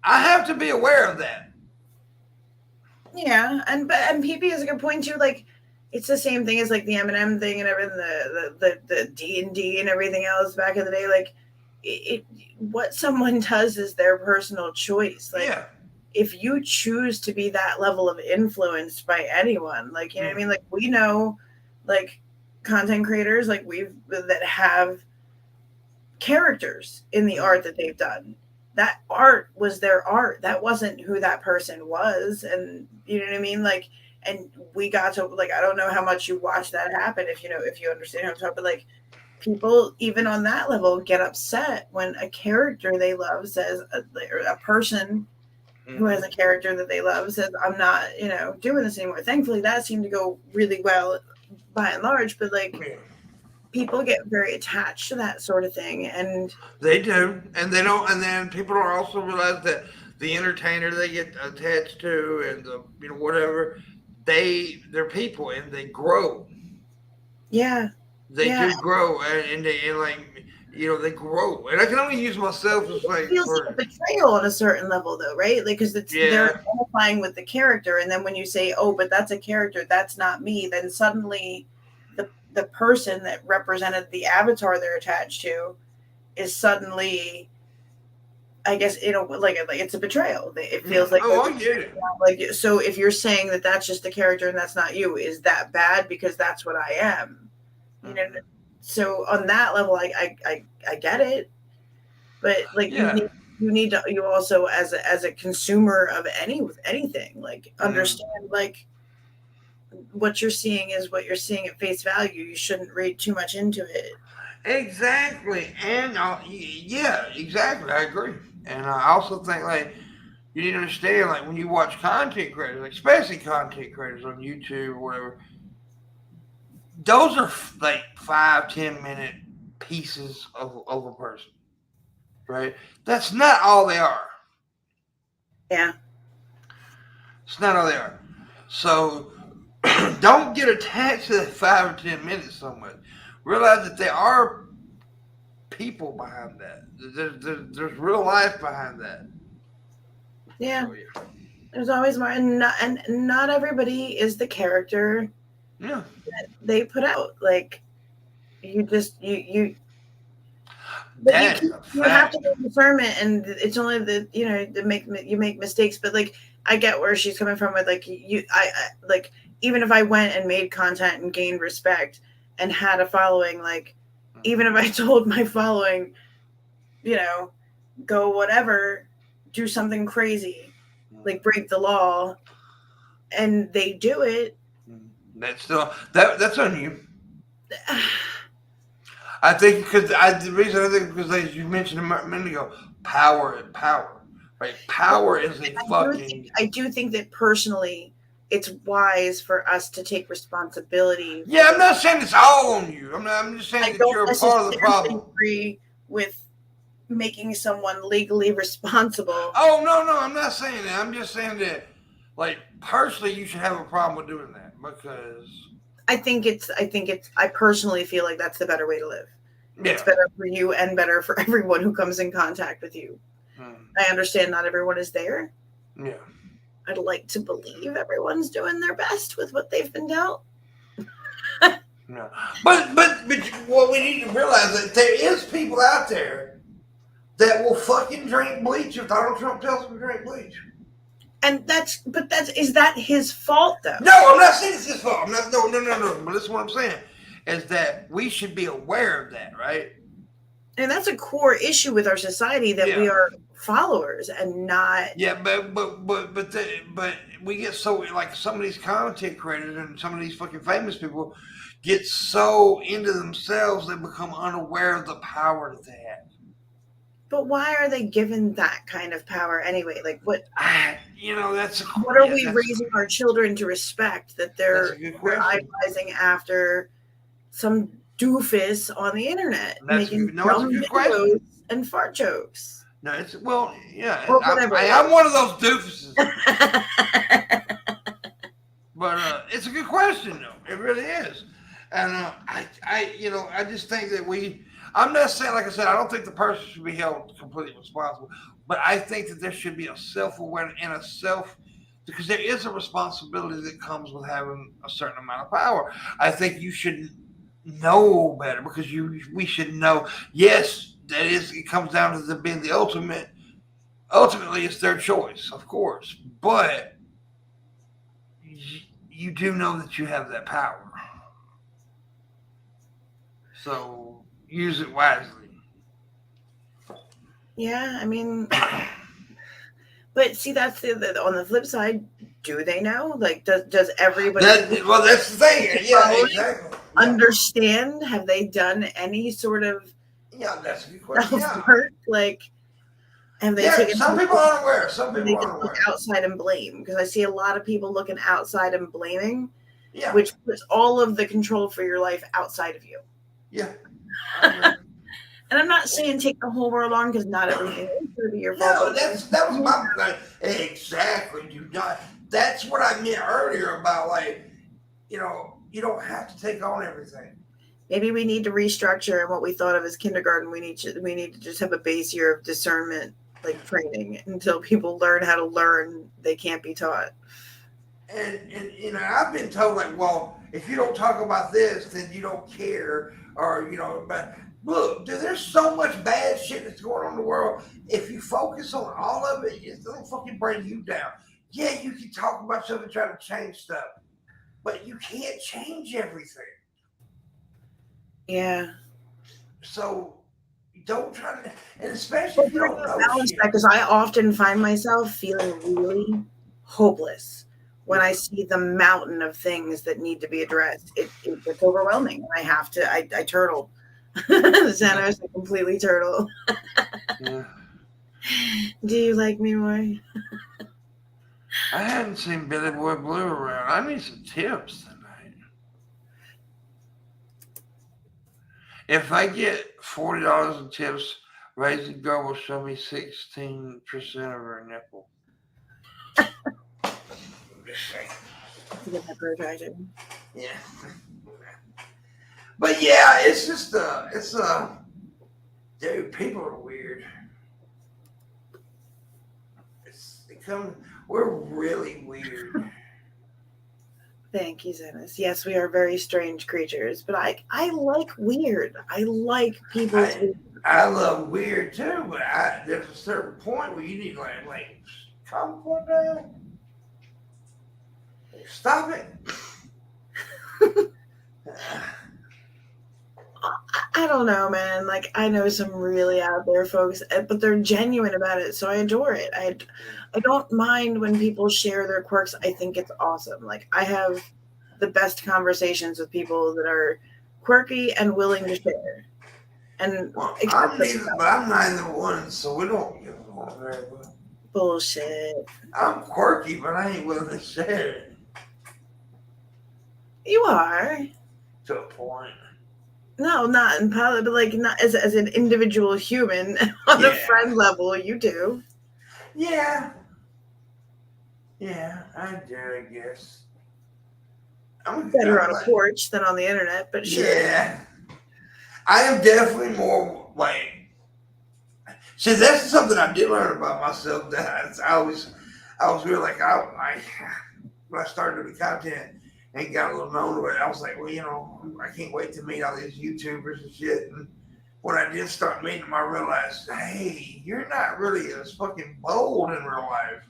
I have to be aware of that. Yeah, and PP is a good point too. Like, it's the same thing as like the Eminem thing and everything, the D&D and everything else back in the day. Like, what someone does is their personal choice. Like, if you choose to be that level of influenced by anyone, like, you know what I mean? Like, we know, like, content creators, like that have characters in the art that they've done. That art was their art. That wasn't who that person was. And you know what I mean? Like, and we got to, like, I don't know how much you watch that happen, if you know, if you understand how I'm talking, but like, people even on that level get upset when a character they love says, a person who has a character that they love says, I'm not, doing this anymore. Thankfully, that seemed to go really well by and large, but like, people get very attached to that sort of thing. And They do, and they don't. And then people don't also realize that the entertainer they get attached to, and the whatever, they're people, and they grow. yeah, They yeah, do grow, and they and like they grow. And I can only use myself as it like feels like a for betrayal on a certain level, though, right? Like, because they're yeah. identifying with the character, and then when you say, "Oh, but that's a character, that's not me," then suddenly the person that represented the avatar they're attached to is suddenly, I guess, like it's a betrayal. It Yeah. feels like Oh, I get it. like, so if you're saying that that's just a character and that's not you, is that bad because that's what I am? You know. Mhm. So on that level, I get it, but like, Yeah. you need to, you also, as a consumer of anything, like, Mm. understand, like, what you're seeing is what you're seeing at face value. You shouldn't read too much into it. Exactly, and yeah, exactly. I agree, and I also think like you need to understand like when you watch content creators, like, especially content creators on YouTube or whatever, those are like 5-10 minute pieces of a person, right? That's not all they are. Yeah, It's not all they are. So don't get attached to that 5 or 10 minutes so much. Realize that there are people behind that. There's real life behind that. yeah. So yeah, There's always more, and not everybody is the character yeah, they put out. Like, you just you but that is a you have to fact. make discernment, and it's only the, to make, you make mistakes. But like, I get where she's coming from with, like, I like, even if I went and made content and gained respect and had a following, like, even if I told my following, you know go whatever, do something crazy, like break the law, and they do it. That's still that's on you. I think because the reason I think because as you mentioned a minute ago, power and power, right? But Power is a fucking I do think that personally, it's wise for us to take responsibility for yeah. I'm the. not saying it's all on you. I'm not. I'm just saying I that don't you're a part of the necessarily problem. agree with making someone legally responsible. Oh no, I'm not saying that. I'm just saying that, like personally, you should have a problem with doing that because I personally feel like that's the better way to live. It's yeah, better for you and better for everyone who comes in contact with you. mm, I understand not everyone is there. yeah. I'd like to believe everyone's doing their best with what they've been dealt. No, but what we need to realize that there is people out there that will fucking drink bleach if Donald Trump tells them to drink bleach. And is that his fault though? No, I'm not saying it's his fault. I'm not. No. But listen, what I'm saying is that we should be aware of that, right? And that's a core issue with our society, that we Yeah, are followers and not. yeah. But we get so like some of these content creators and some of these fucking famous people get so into themselves they become unaware of the power that they have. But why are they given that kind of power anyway? Like, That's what are yeah, we raising our children to respect, that that's a they're good they're question. idolizing after some doofus on the internet That's a making good, no, it's a dumb good videos question. and fart jokes No, it's well, yeah. or whatever it I'm one of those doofuses, is? but it's a good question though. It really is, and I just think that we. I'm not saying, like I said, I don't think the person should be held completely responsible, but I think that there should be a self-awareness and a self, because there is a responsibility that comes with having a certain amount of power. I think you should know better because we should know. Yes, that is. It comes down to being the ultimate. Ultimately, it's their choice, of course, but you do know that you have that power, so use it wisely. Yeah, I mean, but see, that's on the flip side. Do they know? Like, does everybody Well, that's the thing. Yeah, following exactly. Yeah, understand? Have they done any sort of yeah, that's a good question. self Yeah, work? Like, have they yeah. taken? Some people aren't aware. Some They people just aren't look aware. outside and blame, because I see a lot of people looking outside and blaming, Yeah, which puts all of the control for your life outside of you. yeah. I agree. And I'm not saying take the whole world on, because not everything is going to be your fault. No, But that was my like, exactly. Do not. That's what I meant earlier about like you don't have to take on everything. maybe we need to restructure, and what we thought of as kindergarten, we need to just have a base year of discernment, like training, until people learn how to learn. They can't be taught. And I've been told like, well, if you don't talk about this, then you don't care, or but look, dude, there's so much bad shit that's going on in the world. If you focus on all of it, it's gonna fucking bring you down. Yeah, you can talk about stuff and try to change stuff, but you can't change everything. Yeah. So don't try to, and especially if you don't know Balance shit. that, because I often find myself feeling really hopeless when I see the mountain of things that need to be addressed. It gets overwhelming, and I have to. I turtle. Xanos, I completely turtle. Yeah. Do you like me more? I hadn't seen Billy Boy Blue around. I need some tips tonight. If I get $40 in tips, Raising Girl will show me 16% of her nipple. To get that protracted. Yeah. But yeah, it's just dude, people are weird. We're really weird. Thank you, Xanos. Yes, we are very strange creatures, but I like weird. I like people to be. I love weird too, but there's a certain point where you need to like calm down. Stop it. I don't know, man. Like, I know some really out there folks, but they're genuine about it, so I adore it. I don't mind when people share their quirks. I think it's awesome. Like, I have the best conversations with people that are quirky and willing to share. And Well, accept I'm neither one, so we don't get along very well. bullshit. I'm quirky, but I ain't willing to share it You are. to a point. No, not in public, but like not as an individual human on a friend level. You do. Yeah. Yeah, I do, I guess. I'm Better on a porch than on the internet, but sure. Yeah. I am definitely more like. See, that's something I did learn about myself. That I was really like when I started doing content and got a little known with it, I was like, well, I can't wait to meet all these YouTubers and shit. And when I did start meeting them, I realized, hey, you're not really as fucking bold in real life.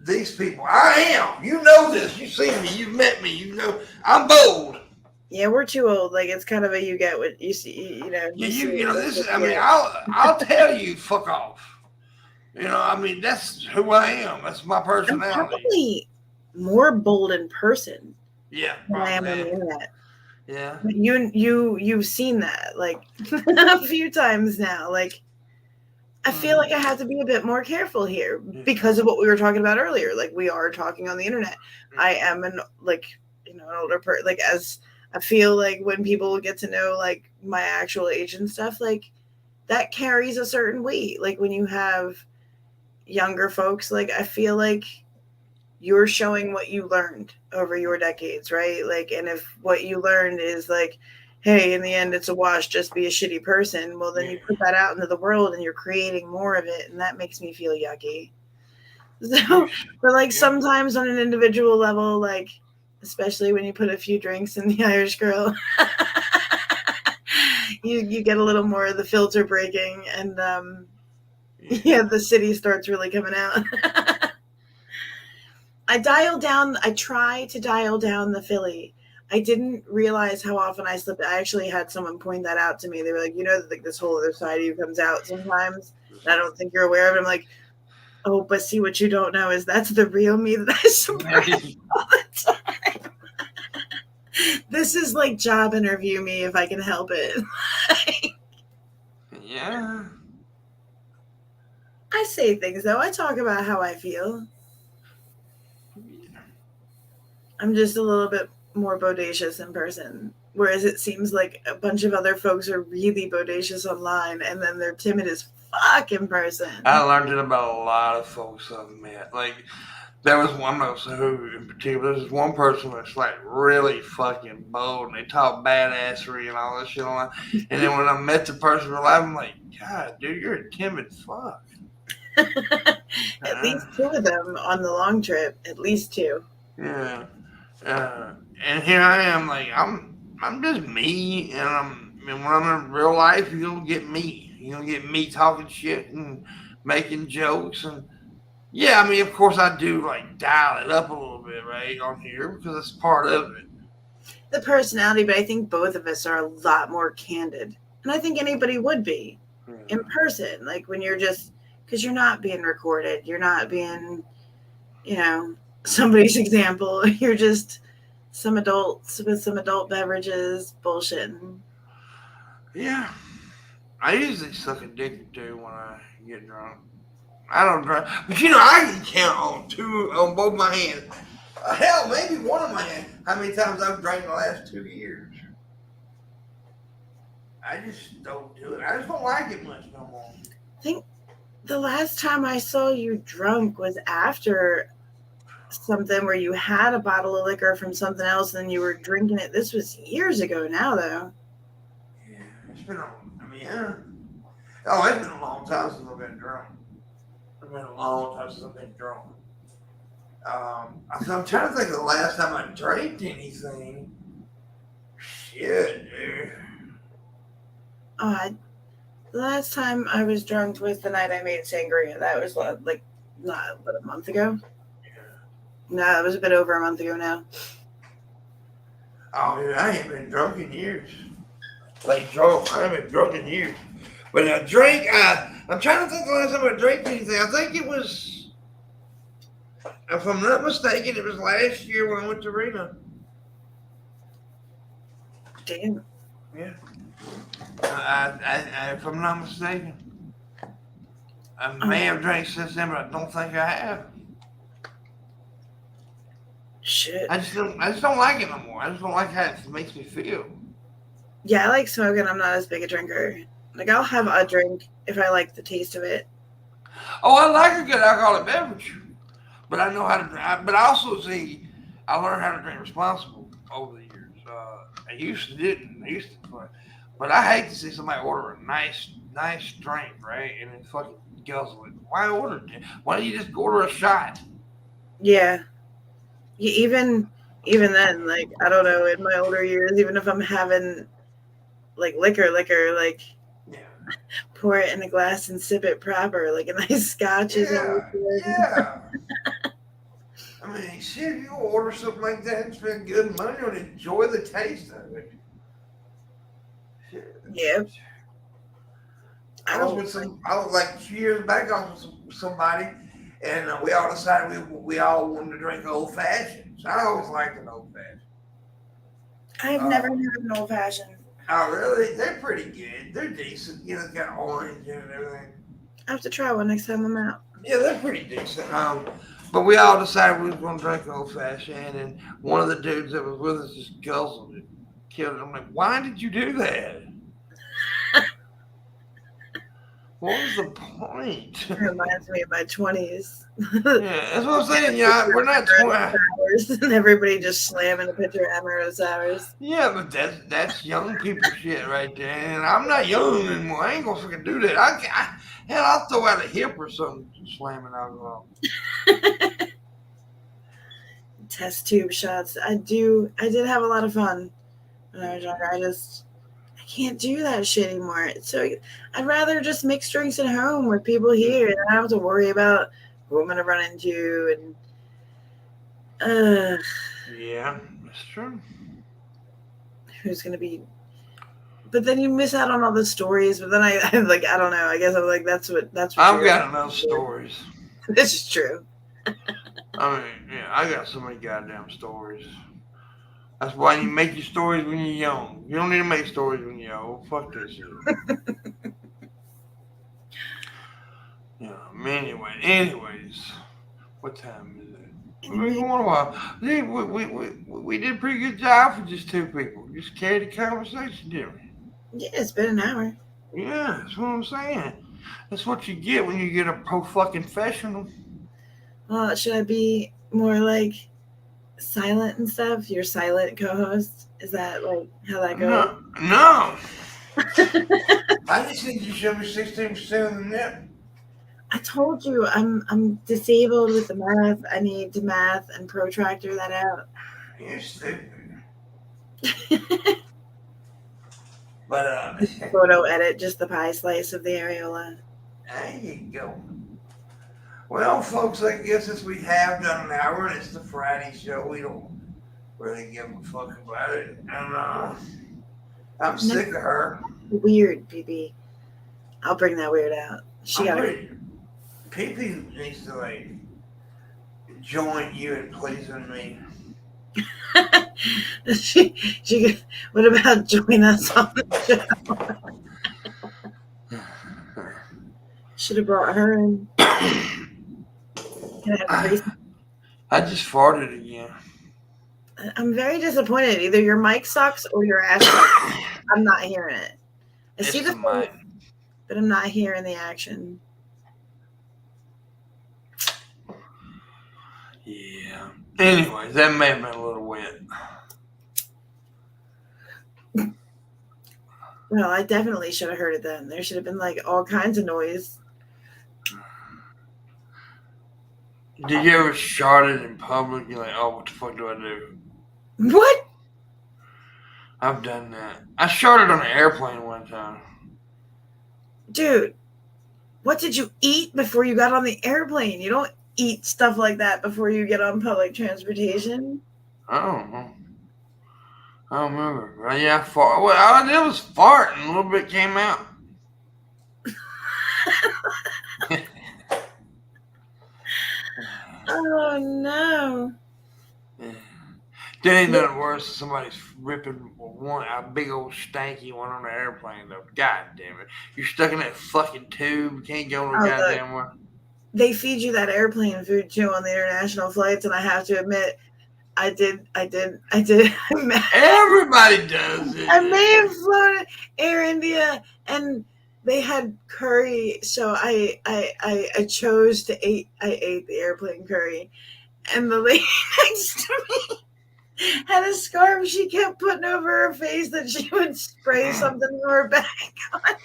These people, I am. You know this. You've seen me. You've met me. You know I'm bold. Yeah, we're too old. Like, it's kind of a you get what you see. This is. I mean, I'll tell you, fuck off. I mean, that's who I am. That's my personality. I'm probably more bold in person. Yeah, than I am on the internet. Yeah. You've seen that like a few times now. Like, I feel like I have to be a bit more careful here because of what we were talking about earlier. Like, we are talking on the internet. I am an older person. Like, as I feel like when people get to know like my actual age and stuff, like that carries a certain weight. Like when you have younger folks, like I feel like you're showing what you learned over your decades, right? Like, and if what you learned is like, hey, in the end, it's a wash, just be a shitty person. Well, then you put that out into the world and you're creating more of it. And that makes me feel yucky. So, but like sometimes on an individual level, like, especially when you put a few drinks in the Irish Girl, you get a little more of the filter breaking, and the city starts really coming out. I try to dial down the Philly. I didn't realize how often I slipped. I actually had someone point that out to me. They were like, like this whole other side of you comes out sometimes, and I don't think you're aware of it. I'm like, oh, but see, what you don't know is that's the real me that I suppress all the time. This is like job interview me if I can help it. Yeah. I say things though. I talk about how I feel. I'm just a little bit more bodacious in person. Whereas it seems like a bunch of other folks are really bodacious online and then they're timid as fuck in person. I learned it about a lot of folks I've met. Like, there was one person who, in particular, there's one person that's like really fucking bold and they talk badassery and all this shit online. And then when I met the person in real life, I'm like, God, dude, you're a timid fuck. At least two of them on the long trip. At least two. Yeah. And here I am, like I'm just me, and when I'm in real life, you're gonna get me. You're gonna get me talking shit and making jokes, and yeah, I mean, of course, I do like dial it up a little bit, right, on here because it's part of it. The personality, but I think both of us are a lot more candid. And I think anybody would be in person. Like when you're just, because you're not being recorded, you're not being, somebody's example. You're just some adults with some adult beverages bullshitting. Yeah, I usually suck a dick too when I get drunk. I don't drink, but I can count on both my hands. Hell, maybe one of my hands. How many times I've drank in the last 2 years? I just don't do it. I just don't like it much no more. I think the last time I saw you drunk was after something where you had a bottle of liquor from something else and you were drinking it. This was years ago now, though. Yeah, it's been yeah. Oh, it's been a long time since I've been drunk. It's been a long time since I've been drunk. I'm trying to think of the last time I drank anything. Shit, dude. The last time I was drunk was the night I made sangria. That was like not but a month ago. No, it was a bit over a month ago now. Oh, dude, I ain't been drunk in years. Like drunk, I haven't been drunk in years. But I drank. I'm trying to think the last time I drank anything. I think it was, if I'm not mistaken, it was last year when I went to Reno. Damn. Yeah. If I'm not mistaken, I may have drank since then, but I don't think I have. Shit. I just don't like it no more. I just don't like how it makes me feel. Yeah, I like smoking. I'm not as big a drinker. Like I'll have a drink if I like the taste of it. Oh, I like a good alcoholic beverage, but I know how to drink. But I also I learned how to drink responsible over the years. I used to didn't. I used to, but I hate to see somebody order a nice drink, right, and then fucking guzzle it. Why order it? Why don't you just order a shot? Yeah. Even then, like I don't know, in my older years, even if I'm having like liquor, like pour it in a glass and sip it proper, like a nice scotch is always good. Yeah. I mean, shit, you order something like that and spend good money on it, enjoy the taste of it. Shit. Yeah. I was like a few years back, I was with somebody, and we all decided we all wanted to drink old fashioned. So I always liked an old fashioned. I've never had an old fashioned. Oh, really? They're pretty good. They're decent. It's got orange in it and everything. I have to try one next time I'm out. Yeah, they're pretty decent. But we all decided we were going to drink old fashioned, and one of the dudes that was with us just guzzled it, killed it. I'm like, why did you do that? What was the point? It reminds me of my 20s. Yeah, that's what I'm saying. We're not 20. And everybody just slamming a pitcher of Amaretto sours. Yeah, but that's young people shit right there. And I'm not young anymore. I ain't gonna fucking do that. Hell, I'll throw out a hip or something slamming alcohol. Test tube shots. I did have a lot of fun when I was younger. I can't do that shit anymore. So I'd rather just mix drinks at home with people here, and I don't have to worry about who I'm gonna run into. And yeah, that's true. who's going to be. But then you miss out on all the stories. But then I'm like, I don't know. I guess I'm like, that's what I've got enough stories. This is true. I mean, yeah, I got so many goddamn stories. That's why you make your stories when you're young. You don't need to make stories when you're old. Fuck that shit. Yeah. Anyways, what time is it? We've been going a while. We did a pretty good job for just two people. Just carried the conversation, didn't we? Yeah, it's been an hour. Yeah, that's what I'm saying. That's what you get when you get a professional. Well, should I be more like silent and stuff? Your silent co-host? Is that like how that goes? No. I just think you show me 16% of the net. I told you I'm disabled with the math. I need to math and protractor that out. You're stupid. But Photo edit just the pie slice of the areola. there you go. Well, folks, I guess since we have done an hour and it's the Friday show, we don't really give a fuck about it. And I'm sick of her. Weird, BB. I'll bring that weird out. She got Pee needs to like join you in pleasing me. What about join us on the show? Should have brought her in. I just farted again. I'm very disappointed. Either your mic sucks or your ass sucks. I'm not hearing it. I see the mic, but I'm not hearing the action. Yeah. Anyways, that may have been a little wet. Well, I definitely should have heard it then. There should have been like all kinds of noise. Did you ever shart it in public? You're like, oh, what the fuck do I do? What? I've done that. I sharted on an airplane one time. Dude, what did you eat before you got on the airplane? You don't eat stuff like that before you get on public transportation. I don't know. I don't remember. But yeah, I fart. Well, all I did was fart and a little bit came out. Oh, no. There ain't nothing worse than somebody's ripping a big old stanky one on the airplane, though. God damn it. You're stuck in that fucking tube. You can't go no goddamn way. They feed you that airplane food, too, on the international flights, and I have to admit, I did. Everybody does it. I may have flown Air India, and they had curry, so I chose to eat. I ate the airplane curry, and the lady next to me had a scarf she kept putting over her face that she would spray something from her back on.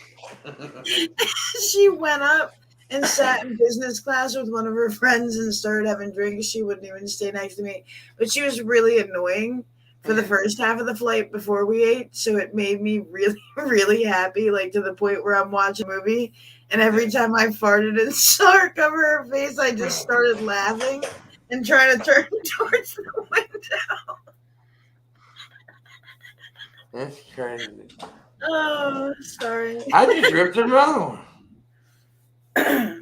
She went up and sat in business class with one of her friends and started having drinks. She wouldn't even stay next to me, but she was really annoying for the first half of the flight before we ate, so it made me really, really happy, like to the point where I'm watching a movie, and every time I farted and saw her cover her face, I just started laughing and trying to turn towards the window. That's crazy. Oh, sorry. I just ripped another one.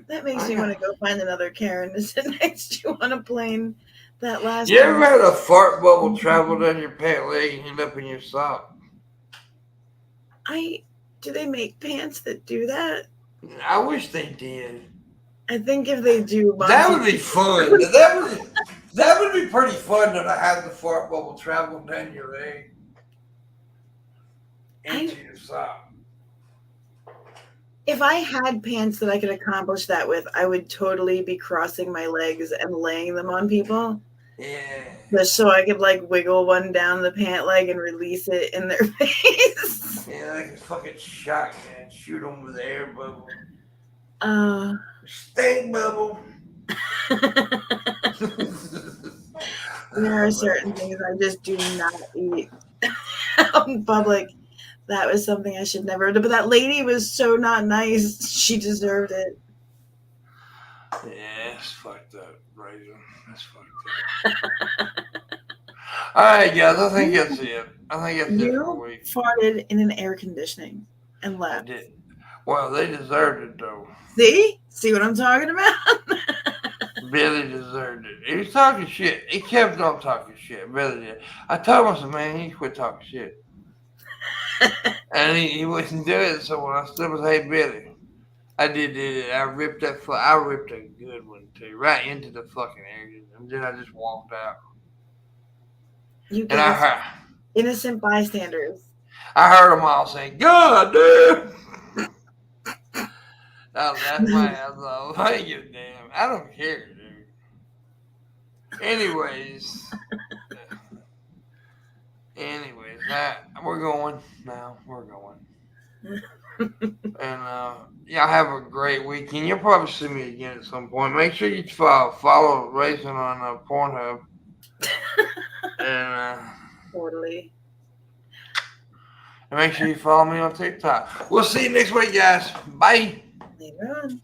That makes me want to go find another Karen to sit next to on a plane. That last. You ever had a fart bubble travel down your pant leg and end up in your sock? Do they make pants that do that? I wish they did. I think if they do, that would be fun. That would be pretty fun to have the fart bubble travel down your leg into your sock. If I had pants that I could accomplish that with, I would totally be crossing my legs and laying them on people. Yeah. Just so I could like wiggle one down the pant leg and release it in their face. Yeah, like a fucking shotgun. Shoot them with air bubble. Stink bubble. There are certain things I just do not eat out in public. That was something I should never do. But that lady was so not nice. She deserved it. Yeah, it's fucked up, Razor. That's fucked up. All right, guys. I think that's it. I think that's it for the You week. farted in an air conditioning and I left. did. Well, they deserved it though. See what I'm talking about? Billy deserved it. He was talking shit. He kept on talking shit. Billy did. I told him, I said, man, he quit talking shit. And he wouldn't do it. So when I stood with, hey, Billy, I did it. I ripped that. I ripped a good one too, right into the fucking area. And then I just walked out. You And I guys, heard, innocent bystanders. I heard them all saying, "God, dude." That's my ass off. I ain't give a damn. I don't care, dude. Anyways, we're going now. We're going. And y'all have a great weekend. You'll probably see me again at some point. Make sure you follow Racing on Pornhub. And Totally. make sure you follow me on TikTok. We'll see you next week, guys. Bye. Later on.